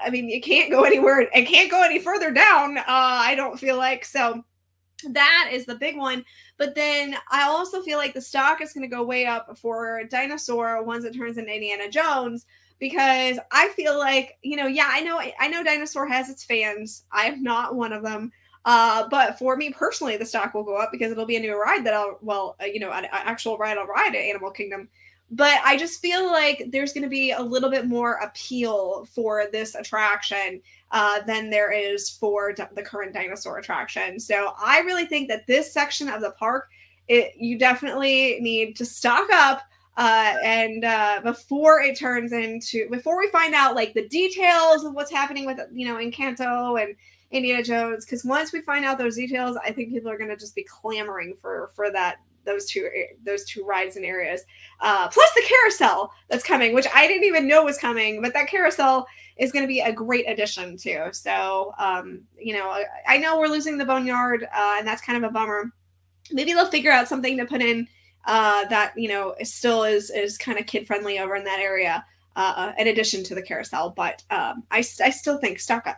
I mean, it can't go anywhere, it can't go any further down, I don't feel like. So that is the big one. But then I also feel like the stock is going to go way up for Dinosaur once it turns into Indiana Jones, because I feel like, you know, yeah, I know Dinosaur has its fans. I am not one of them. But for me personally, the stock will go up because it'll be a new ride that an actual ride I'll ride at Animal Kingdom. But I just feel like there's going to be a little bit more appeal for this attraction than there is for the current dinosaur attraction. So I really think that this section of the park, you definitely need to stock up and before we find out like the details of what's happening with, you know, Encanto and Indiana Jones. Because once we find out those details, I think people are going to just be clamoring for those two rides and areas, plus the carousel that's coming, which I didn't even know was coming, but that carousel is going to be a great addition too. So, you know, I know we're losing the Boneyard, and that's kind of a bummer. Maybe they'll figure out something to put in that, you know, still is kind of kid friendly over in that area, in addition to the carousel. But I still think stock up.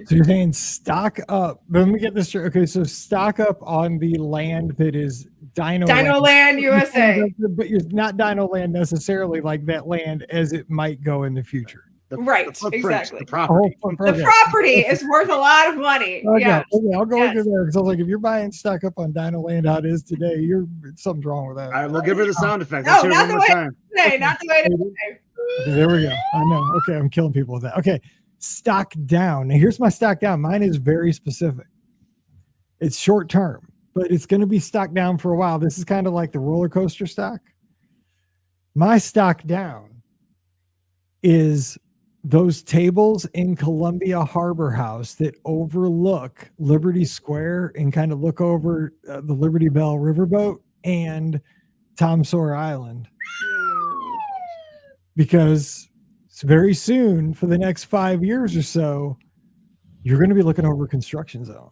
So you're saying stock up. Let me get this straight. Okay, so stock up on the land that is Dino Land USA. But you're not Dino Land necessarily like that land as it might go in the future. Right, footprint, exactly. The property. The property is worth a lot of money. Okay, Yeah. okay, I'll go into there because I was like, if you're buying stock up on Dino Land how it is today, something's wrong with that. All right, we'll give her the sound effect. No, not the way today. Not the way today. Okay, there we go. I know. Okay, I'm killing people with that. Okay, stock down. Now here's my stock down. Mine is very specific. It's short term, but it's going to be stock down for a while. This is kind of like the roller coaster stock. My stock down is those tables in Columbia Harbor House that overlook Liberty Square and kind of look over the Liberty Bell Riverboat and Tom Sawyer Island. Because it's very soon, for the next 5 years or so, you're going to be looking over construction zone.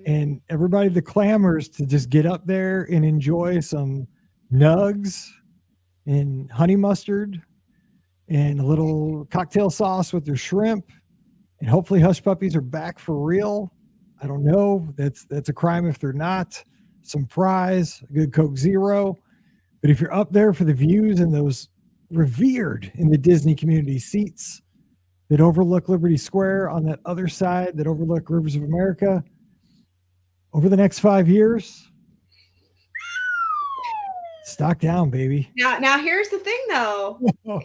And everybody that clamors to just get up there and enjoy some nugs and honey mustard and a little cocktail sauce with their shrimp, and hopefully hush puppies are back for real. I don't know. That's a crime if they're not. Some fries, a good Coke Zero. But if you're up there for the views and those revered in the Disney community seats that overlook Liberty Square on that other side that overlook Rivers of America, over the next 5 years, stock down, baby. Now here's the thing, though.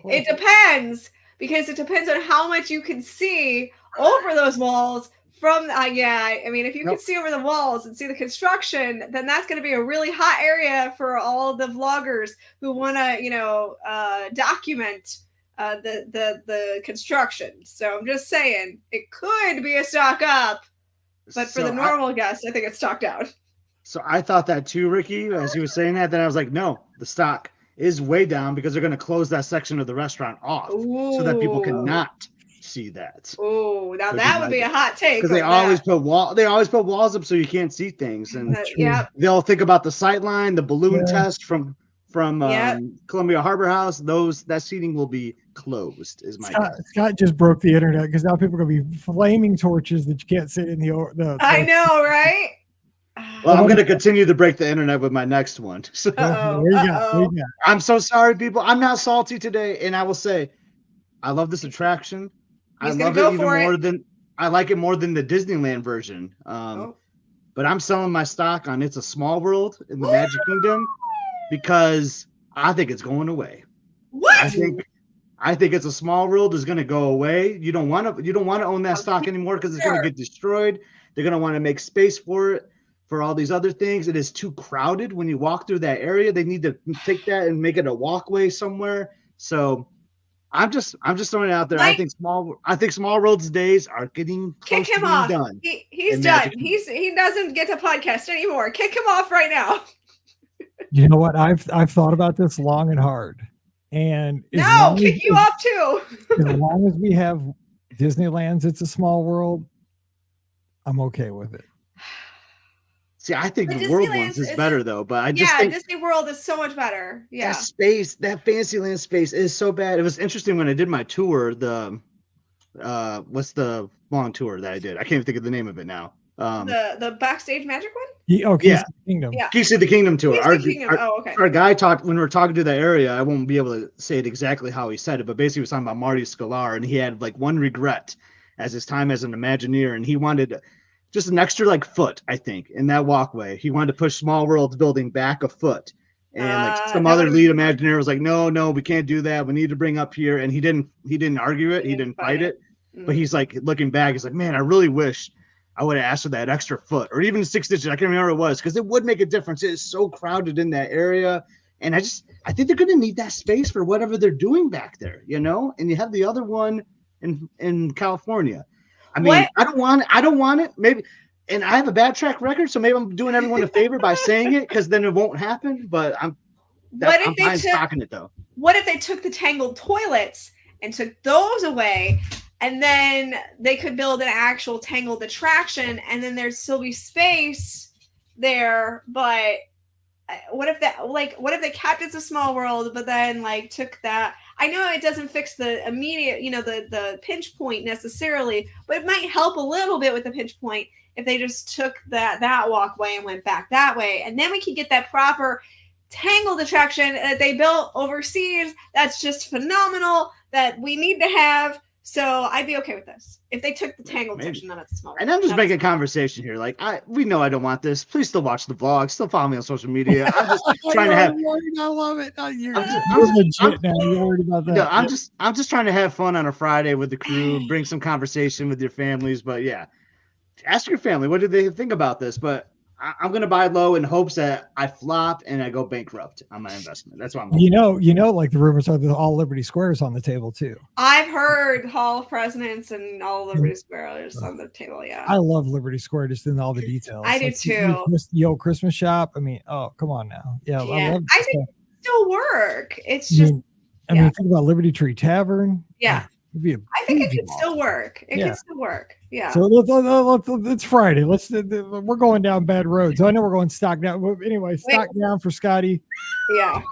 It depends, because it depends on how much you can see over those walls from. I mean, if you can see over the walls and see the construction, then that's going to be a really hot area for all the vloggers who want to, document the construction. So I'm just saying it could be a stock up, but for the normal guest, I think it's stock down. So I thought that too, Ricky, as he was saying that. Then I was like, no, the stock is way down because they're going to close that section of the restaurant off so that people cannot see that. Oh, now that would be a hot take. Because they always put walls up so you can't see things, and they'll think about the sight line, the balloon test from Columbia Harbor House. That seating will be closed. Is my guess. Scott just broke the internet because now people are going to be flaming torches that you can't sit in the I know, right? Well, I'm going to continue to break the internet with my next one. So, there you go. I'm so sorry, people. I'm not salty today, and I will say, I love this attraction. I love it even more than I like it more than the Disneyland version. But I'm selling my stock on It's a Small World in the Magic Kingdom because I think it's going away. What? I think It's a Small World is going to go away. You don't want to own that stock anymore because it's going to get destroyed. They're going to want to make space for it. For all these other things, it is too crowded when you walk through that area. They need to take that and make it a walkway somewhere. So I'm just throwing it out there. I think Small World's days are getting close to being done. He's done. He doesn't get to podcast anymore. Kick him off right now. You know what? I've thought about this long and hard. And kick you off too. As long as we have Disneyland's It's a Small World, I'm okay with it. See, I think the World ones is better though, but I just think Disney World is so much better. Yeah, that Fantasyland space is so bad. It was interesting when I did my tour. What's the long tour that I did? I can't even think of the name of it now. The Backstage Magic one. Keys to the Kingdom. Yeah, Keys to the Kingdom tour. Okay. Our guy talked when we were talking to that area. I won't be able to say it exactly how he said it, but basically he was talking about Marty Sklar, and he had like one regret as his time as an Imagineer, and he wanted just an extra foot, I think, in that walkway. He wanted to push Small World's building back a foot. And some other lead Imagineer was like, no, we can't do that. We need to bring up here. And he didn't argue it. He didn't fight it. But he's like, looking back, he's like, man, I really wish I would have asked for that extra foot or even 6 inches. I can't remember what it was because it would make a difference. It is so crowded in that area. And I think they're going to need that space for whatever they're doing back there, And you have the other one in California. I mean, what? I don't want it. Maybe, and I have a bad track record, so maybe I'm doing everyone a favor by saying it because then it won't happen. But I'm stocking it though. What if they took the tangled toilets and took those away, and then they could build an actual tangled attraction, and then there'd still be space there, but what if that what if they kept It's a Small World but then took that? I know it doesn't fix the immediate, the pinch point necessarily, but it might help a little bit with the pinch point if they just took that walkway and went back that way. And then we can get that proper tangled attraction that they built overseas. That's just phenomenal that we need to have. So I'd be okay with this if they took the tangled section out of the small. And I'm just making conversation here. Like we know I don't want this. Please still watch the vlog. Still follow me on social media. I'm just trying to have. I love it. You're legit now. You're worried about that. No, I'm just trying to have fun on a Friday with the crew. Bring some conversation with your families. But yeah, ask your family what did they think about this. But I'm going to buy low in hopes that I flop and I go bankrupt on my investment. That's what I'm hoping. Like the rumors are that all Liberty Squares on the table too. I've heard Hall of Presidents and all Liberty Squares on the table. Yeah. I love Liberty Square just in all the details. I do too. Christmas shop. I mean, oh, come on now. Yeah. I think it still work. It's just, I mean, think about Liberty Tree Tavern. Yeah. I think it could still work. It can still work. Yeah. So it's Friday. We're going down bad roads. I know we're going stock down. Anyway, stock down for Scotty. Yeah.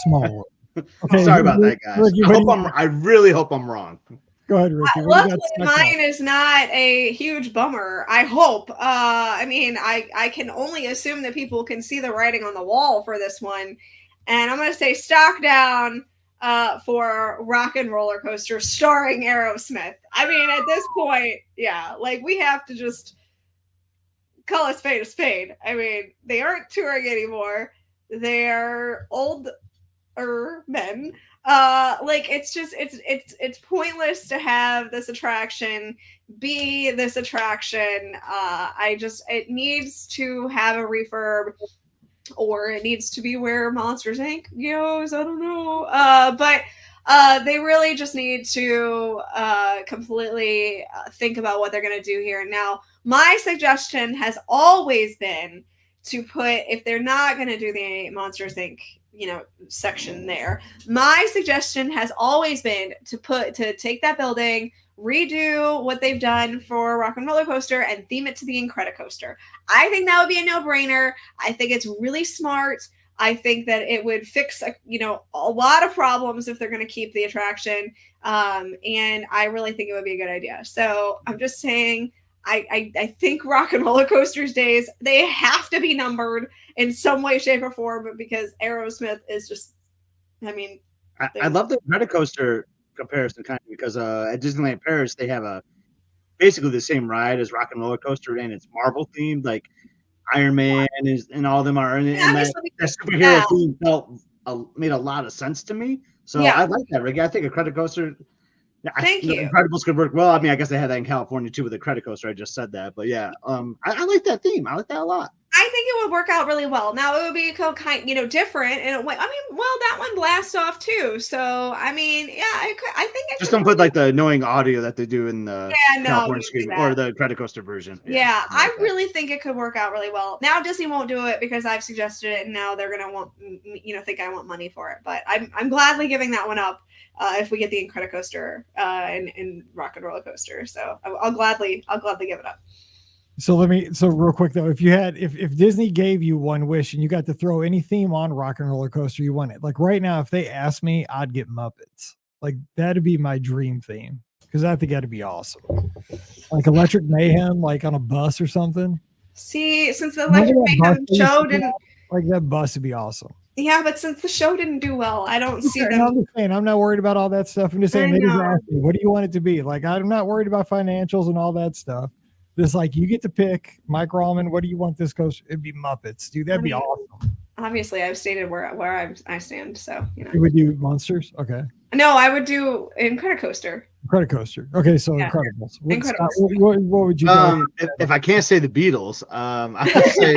Small. Okay. Sorry about that, guys. Ricky, I really hope I'm wrong. Go ahead, Ricky. Luckily, mine is not a huge bummer. I hope. I mean, I can only assume that people can see the writing on the wall for this one, and I'm going to say stock down. For Rock and Roller Coaster starring Aerosmith. I mean, at this point, yeah, like we have to just call a spade. I mean, they aren't touring anymore. They're older men. It's pointless to have this attraction be this attraction. It needs to have a refurb. Or it needs to be where Monsters Inc. goes. I don't know. But they really just need to completely think about what they're going to do here. Now, my suggestion has always been to put, if they're not going to do the Monsters Inc. Section there, my suggestion has always been to take that building, redo what they've done for Rock and Roller Coaster and theme it to the Incredicoaster. I think that would be a no-brainer. I think it's really smart. I think that it would fix a lot of problems if they're going to keep the attraction. And I really think it would be a good idea. So I'm just saying, I think Rock and Roller Coaster's days, they have to be numbered in some way, shape, or form, because Aerosmith is just, I mean. I love the Incredicoaster comparison kind of because at Disneyland Paris they have basically the same ride as Rock and Roller Coaster, and it's Marvel themed, like Iron Man and all of them are in it. And that superhero theme made a lot of sense to me. So I like that, Ricky. I think a Incredicoaster. Thank you. Incredibles could work well. I mean, I guess they had that in California too with the Incredicoaster. I just said that, but yeah, I like that theme. I like that a lot. I think it would work out really well. Now it would be kind, different, and that one blasts off too. So I mean, yeah, I think I just don't put like the annoying audio that they do in the California screen or the Incredicoaster version. Yeah, I really think it could work out really well. Now Disney won't do it because I've suggested it, and now they're gonna want think I want money for it. But I'm gladly giving that one up if we get the Incredicoaster and Rock and Roller Coaster. So I'll gladly give it up. So real quick though, if Disney gave you one wish and you got to throw any theme on Rock and Roller Coaster you want it, like right now, if they asked me, I'd get Muppets. Like that'd be my dream theme because I think that'd be awesome. Like Electric Mayhem, like on a bus or something. See, since the Electric Mayhem show didn't, like that bus would be awesome. Yeah, but since the show didn't do well, I don't see them. I'm just saying, I'm not worried about all that stuff. I'm just saying, what do you want it to be? Like, I'm not worried about financials and all that stuff. Just like you get to pick, Mike Rallman, what do you want this coaster? It'd be Muppets, dude. That'd be awesome. Obviously, I've stated where I stand, so You would do Monsters, okay? No, I would do Incredicoaster. Incredicoaster. Okay, so Incredibles. What would you do? If I can't say the Beatles, I would say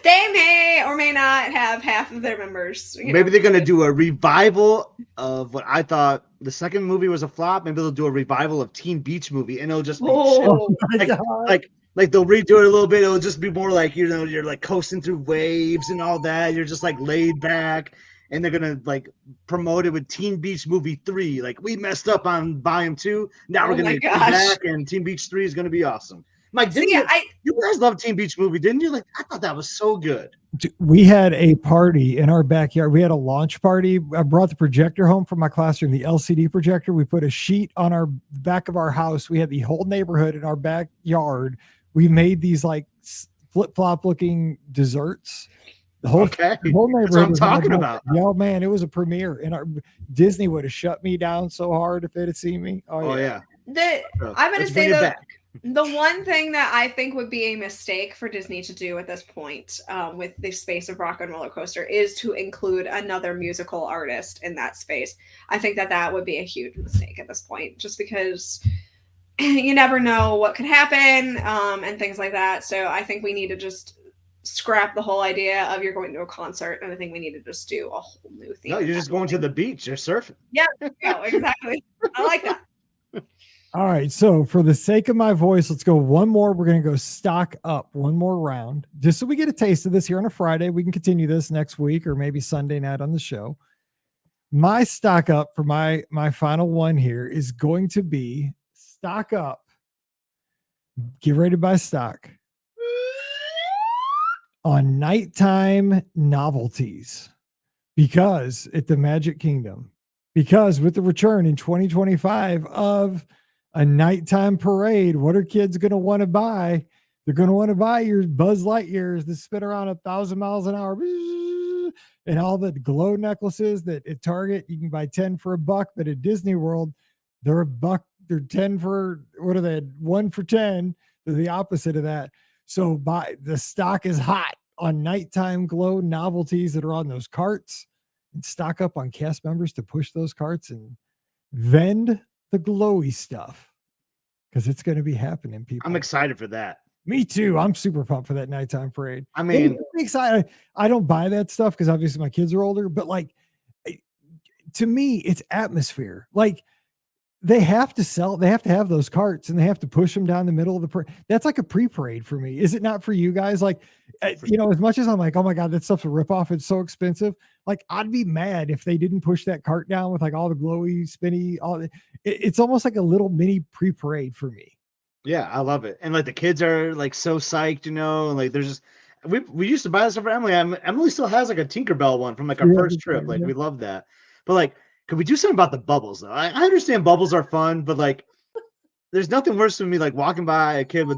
they may or may not have half of their members. Maybe they're gonna do a revival of what I thought the second movie was a flop. Maybe they'll do a revival of Teen Beach Movie, and it'll just be like they'll redo it a little bit. It'll just be more like you're like coasting through waves and all that. You're just like laid back. And they're gonna like promote it with Teen Beach Movie 3. Like we messed up on Volume 2. Now we're gonna get back, and Teen Beach 3 is gonna be awesome. Mike, you guys love Teen Beach Movie, didn't you? Like, I thought that was so good. We had a party in our backyard. We had a launch party. I brought the projector home from my classroom, the LCD projector. We put a sheet on our back of our house. We had the whole neighborhood in our backyard. We made these like flip-flop looking desserts. The whole neighborhood. That's what I'm talking about. Yeah, man, it was a premiere. And Disney would have shut me down so hard if they'd have seen me. Oh yeah. I'm going to say the one thing that I think would be a mistake for Disney to do at this point with the space of Rock and Roller Coaster is to include another musical artist in that space. I think that would be a huge mistake at this point, just because you never know what could happen and things like that. So I think we need to just scrap the whole idea of you're going to a concert, and I think we need to just do a whole new thing. No, you're just going to the beach. You're surfing. Yeah, exactly. I like that. All right. So for the sake of my voice, let's go one more. We're going to go stock up one more round, just so we get a taste of this here on a Friday. We can continue this next week or maybe Sunday night on the show. My stock up for my final one here is going to be stock up. Get ready to buy stock on nighttime novelties, because at the Magic Kingdom, because with the return in 2025 of a nighttime parade, what are kids going to want to buy? They're going to want to buy your Buzz Lightyears that spin around 1,000 miles an hour, and all the glow necklaces that at Target you can buy 10 for $1, but at Disney World they're $1. They're 10 for, what are they? 1 for 10. They're the opposite of that. So the stock is hot on nighttime glow novelties that are on those carts, and stock up on cast members to push those carts and vend the glowy stuff, because it's going to be happening, people. I'm excited for that. Me too. I'm super pumped for that nighttime parade. I mean, excited. I don't buy that stuff because obviously my kids are older, but like, to me, it's atmosphere. Like, they have to have those carts, and they have to push them down the middle of the parade. That's like a pre-parade for me. Is it not for you guys? Like, as much as I'm like, oh my God, that stuff's a ripoff, it's so expensive. Like, I'd be mad if they didn't push that cart down with like all the glowy, spinny, it's almost like a little mini pre-parade for me. Yeah, I love it. And like the kids are like so psyched, like there's just, we used to buy this stuff for Emily. Emily still has like a Tinkerbell one from like our first trip. Like, we love that. But like, could we do something about the bubbles though? I understand bubbles are fun, but like, there's nothing worse than me like walking by a kid with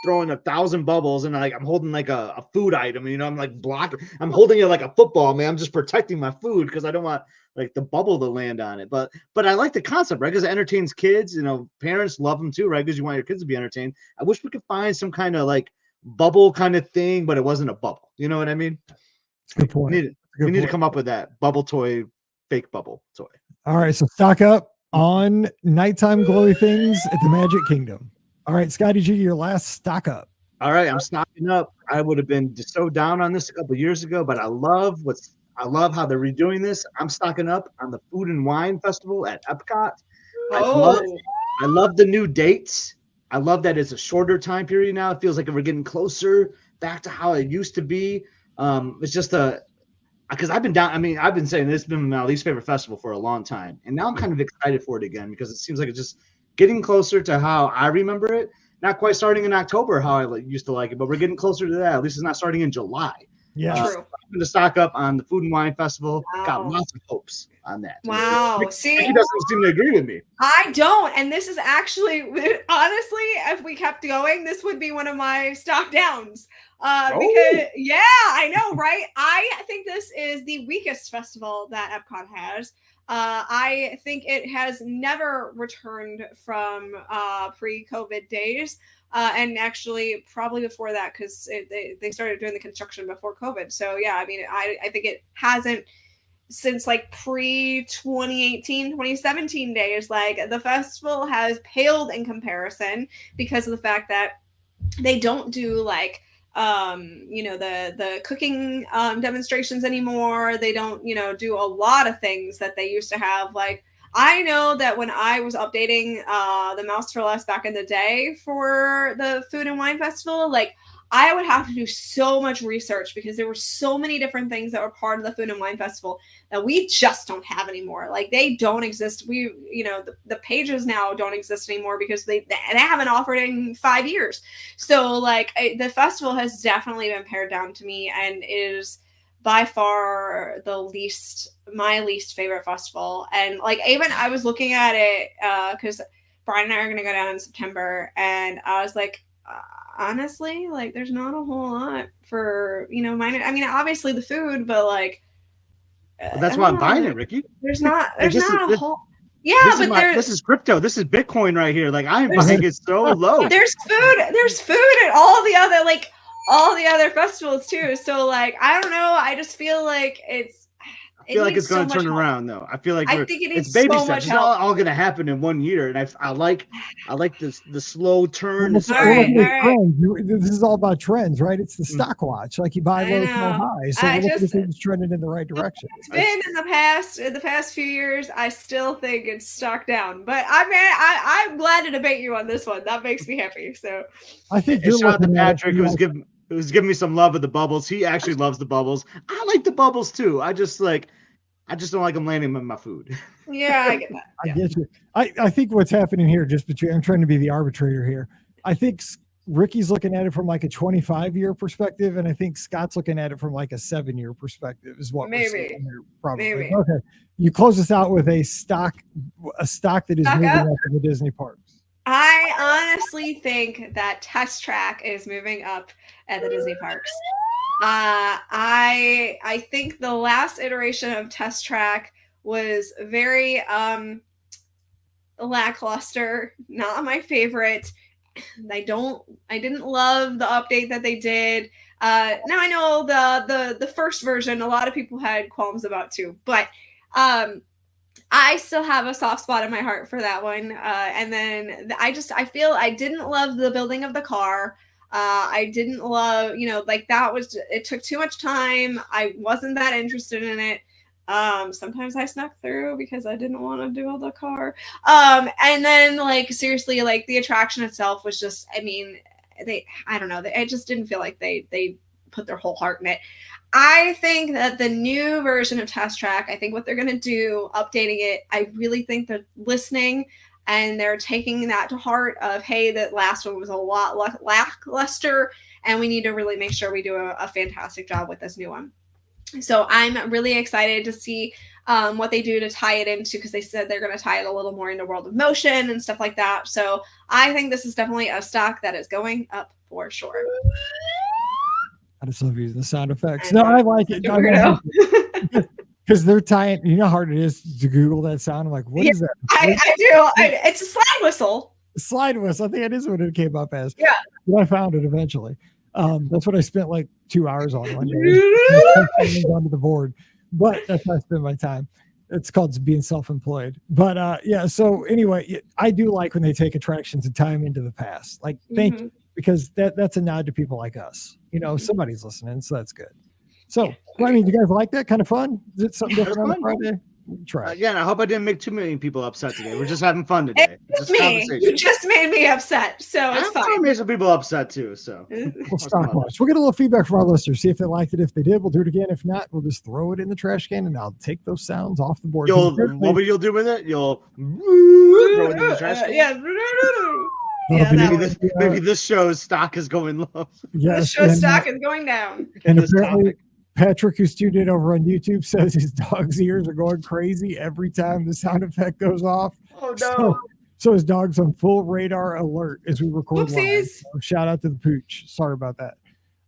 throwing 1,000 bubbles, and like I'm holding like a food item, I'm like blocking. I'm holding it like a football, man. I'm just protecting my food because I don't want like the bubble to land on it. But I like the concept, right? Because it entertains kids. Parents love them too, right? Because you want your kids to be entertained. I wish we could find some kind of like bubble kind of thing, but it wasn't a bubble. You know what I mean? Good point. We need to come up with that bubble toy. Fake bubble toy. All right, so stock up on nighttime glowy things at the Magic Kingdom. All right, Scotty G, your last stock up. All right, I'm stocking up. I would have been so down on this a couple of years ago, but I love how they're redoing this. I'm stocking up on the Food and Wine Festival at Epcot. I love the new dates. I love that it's a shorter time period now. It feels like we're getting closer back to how it used to be. It's just because I've been down. I mean, I've been saying this has been my least favorite festival for a long time, and now I'm kind of excited for it again because it seems like it's just getting closer to how I remember it. Not quite starting in October how I used to like it, but we're getting closer to that. At least it's not starting in July. Yeah, true. I'm going to stock up on the Food and Wine Festival. Wow. Got lots of hopes on that. Wow. See, he doesn't seem to agree with me. I don't, and this is actually, honestly, if we kept going, this would be one of my stock downs. Because I know, right? I think this is the weakest festival that Epcot has. I think it has never returned from pre-COVID days, and actually probably before that, because they started doing the construction before COVID. So yeah, I mean, I think it hasn't since like pre-2018, 2017 days. Like, the festival has paled in comparison because of the fact that they don't do like the cooking demonstrations anymore. They don't do a lot of things that they used to have. Like, I know that when I was updating the Mouse for Less back in the day for the Food and Wine Festival, like, I would have to do so much research because there were so many different things that were part of the Food and Wine Festival that we just don't have anymore. Like they don't exist. The pages now don't exist anymore because they haven't offered in 5 years. So like the festival has definitely been pared down to me and is by far my least favorite festival. And like even I was looking at it because Brian and I are going to go down in September, and I was like, honestly, like there's not a whole lot for mine. I mean, obviously the food, but like that's why I'm buying it, Ricky. There's not a whole. Yeah, this is crypto. This is Bitcoin right here. Like I'm buying it so low. There's food at all the other festivals too. So like I don't know. I just feel like I feel like it's going to turn around, though. I feel like I think it needs it's baby so steps. much It's help. not all going to happen in 1 year, and I like the slow turn. All right. This is all about trends, right? It's the stock watch. Like you buy low, sell high. So we're looking at things trending in the right direction. It's been in the past few years. I still think it's stock down, but I'm glad to debate you on this one. That makes me happy. So I think shout out to Patrick who's giving me some love of the bubbles. He actually loves the bubbles. I like the bubbles too. I just don't like them landing in my food. Yeah, I get that. I get you. I think what's happening here, I'm trying to be the arbitrator here. I think Ricky's looking at it from like a 25-year perspective, and I think Scott's looking at it from like a 7-year perspective is what we're seeing here, probably. Maybe. Okay. You close us out with a stock that is moving up in the Disney parks. I honestly think that Test Track is moving up at the Disney parks. I think the last iteration of Test Track was very lackluster, not my favorite. I didn't love the update that they did. Now I know the first version a lot of people had qualms about too, but I still have a soft spot in my heart for that one. And then I feel I didn't love the building of the car. I didn't love, it took too much time. I wasn't that interested in it. Sometimes I snuck through because I didn't want to do the car. And then like, seriously, like the attraction itself was just, I don't know. I just didn't feel like they put their whole heart in it. I think that the new version of Test Track, I think what they're going to do, updating it, I really think they're listening and they're taking that to heart of, hey, that last one was a lot lackluster and we need to really make sure we do a fantastic job with this new one. So I'm really excited to see what they do to tie it into, because they said they're going to tie it a little more into World of Motion and stuff like that. So I think this is definitely a stock that is going up for sure. I just love using the sound effects. No, I like it. Because they're tying, you know how hard it is to Google that sound? I'm like, what is that? I do. It's a slide whistle. Slide whistle. I think that is what it came up as. Yeah. But I found it eventually. That's what I spent like 2 hours on one day. Onto the board. But that's how I spend my time. It's called being self-employed. But yeah, so anyway, I do like when they take attractions and tie them into the past. Like, thank you. Because that's a nod to people like us. You know, somebody's listening, so that's good. So, I mean, you guys like that? Kind of fun? Is it something different on a Friday? Try. Again, I hope I didn't make too many people upset today. We're just having fun today. It's me. You just made me upset, so it's fine. I made some people upset too. So we'll stop watch. We'll get a little feedback from our listeners. See if they liked it. If they did, we'll do it again. If not, we'll just throw it in the trash can, and I'll take those sounds off the board. What will you'll do with it? You'll throw it in the trash can. Maybe this show's stock is going low. Yes, this show's stock is going down. And apparently, Patrick, who's tuned in over on YouTube, says his dog's ears are going crazy every time the sound effect goes off. Oh no! So his dog's on full radar alert as we record live. So shout out to the pooch. Sorry about that.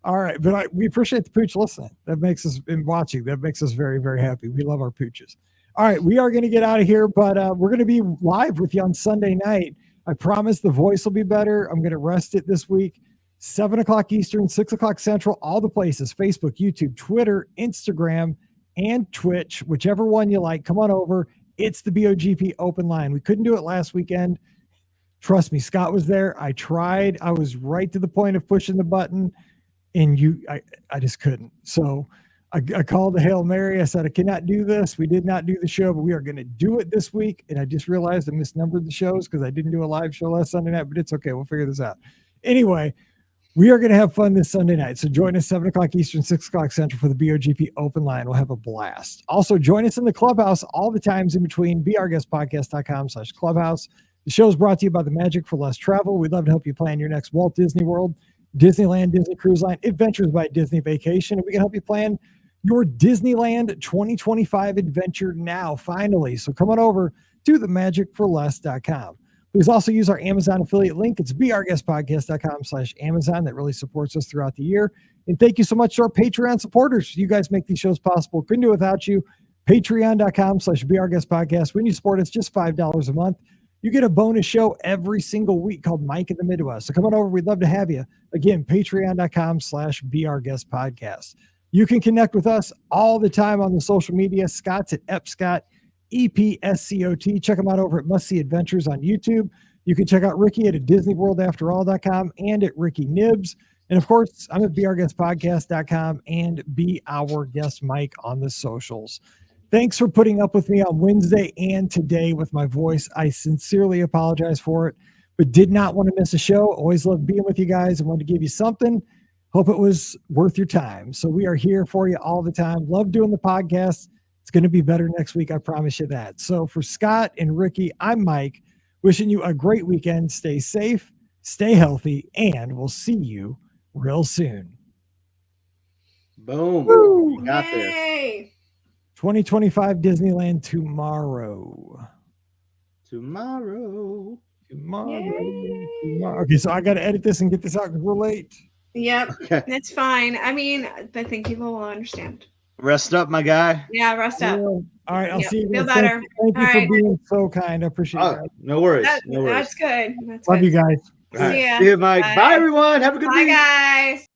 All right, but we appreciate the pooch listening. That makes us watching. That makes us very, very happy. We love our pooches. All right, we are going to get out of here, but we're going to be live with you on Sunday night. I promise the voice will be better. I'm going to rest it this week. 7 o'clock Eastern, 6 o'clock Central, all the places, Facebook, YouTube, Twitter, Instagram, and Twitch, whichever one you like. Come on over. It's the BOGP open line. We couldn't do it last weekend. Trust me, Scott was there. I tried. I was right to the point of pushing the button, and I just couldn't. So I called the Hail Mary. I said, I cannot do this. We did not do the show, but we are going to do it this week. And I just realized I misnumbered the shows because I didn't do a live show last Sunday night, but it's okay. We'll figure this out. Anyway, We are going to have fun this Sunday night. So join us 7 o'clock Eastern, 6 o'clock Central for the BOGP open line. We'll have a blast. Also, join us in the clubhouse all the times in between. BeOurGuestPodcast.com/clubhouse. The show is brought to you by the Magic for Less Travel. We'd love to help you plan your next Walt Disney World, Disneyland, Disney Cruise Line, Adventures by Disney Vacation. And we can help you plan your Disneyland 2025 adventure now, finally. So come on over to themagicforless.com. Please also use our Amazon affiliate link. It's beourguestpodcast.com/Amazon. That really supports us throughout the year. And thank you so much to our Patreon supporters. You guys make these shows possible. Couldn't do it without you. Patreon.com/beourguestpodcast. When you support us, just $5 a month, you get a bonus show every single week called Mike in the Midwest. So come on over. We'd love to have you. Again, patreon.com/beourguestpodcast. You can connect with us all the time on the social media. Scott's at EpScott. EPSCOT. Check them out over at Must See Adventures on YouTube. You can check out Ricky at DisneyWorldAfterAll.com and at Ricky Nibs. And of course, I'm at BeOurGuestPodcast.com and Be Our Guest Mike on the socials. Thanks for putting up with me on Wednesday and today with my voice. I sincerely apologize for it, but did not want to miss a show. Always love being with you guys and wanted to give you something. Hope it was worth your time. So we are here for you all the time. Love doing the podcast. It's going to be better next week. I promise you that. So for Scott and Ricky, I'm Mike, wishing you a great weekend. Stay safe, stay healthy, and we'll see you real soon. Boom. Woo! You got there. Yay. 2025 Disneyland tomorrow. Tomorrow. Okay, so I got to edit this and get this out because we're late. Yep, Okay. it's fine. I mean, I think people will understand. Rest up, my guy. Yeah, rest up. All right, I'll Yep, see you. feel guys. better. Thank you All for right. being so kind. I appreciate it. Oh, no worries. No worries. That's good. That's Love good. you guys. All right. See ya. See you, Mike. Bye. Bye, everyone. Have a good Bye, week. guys.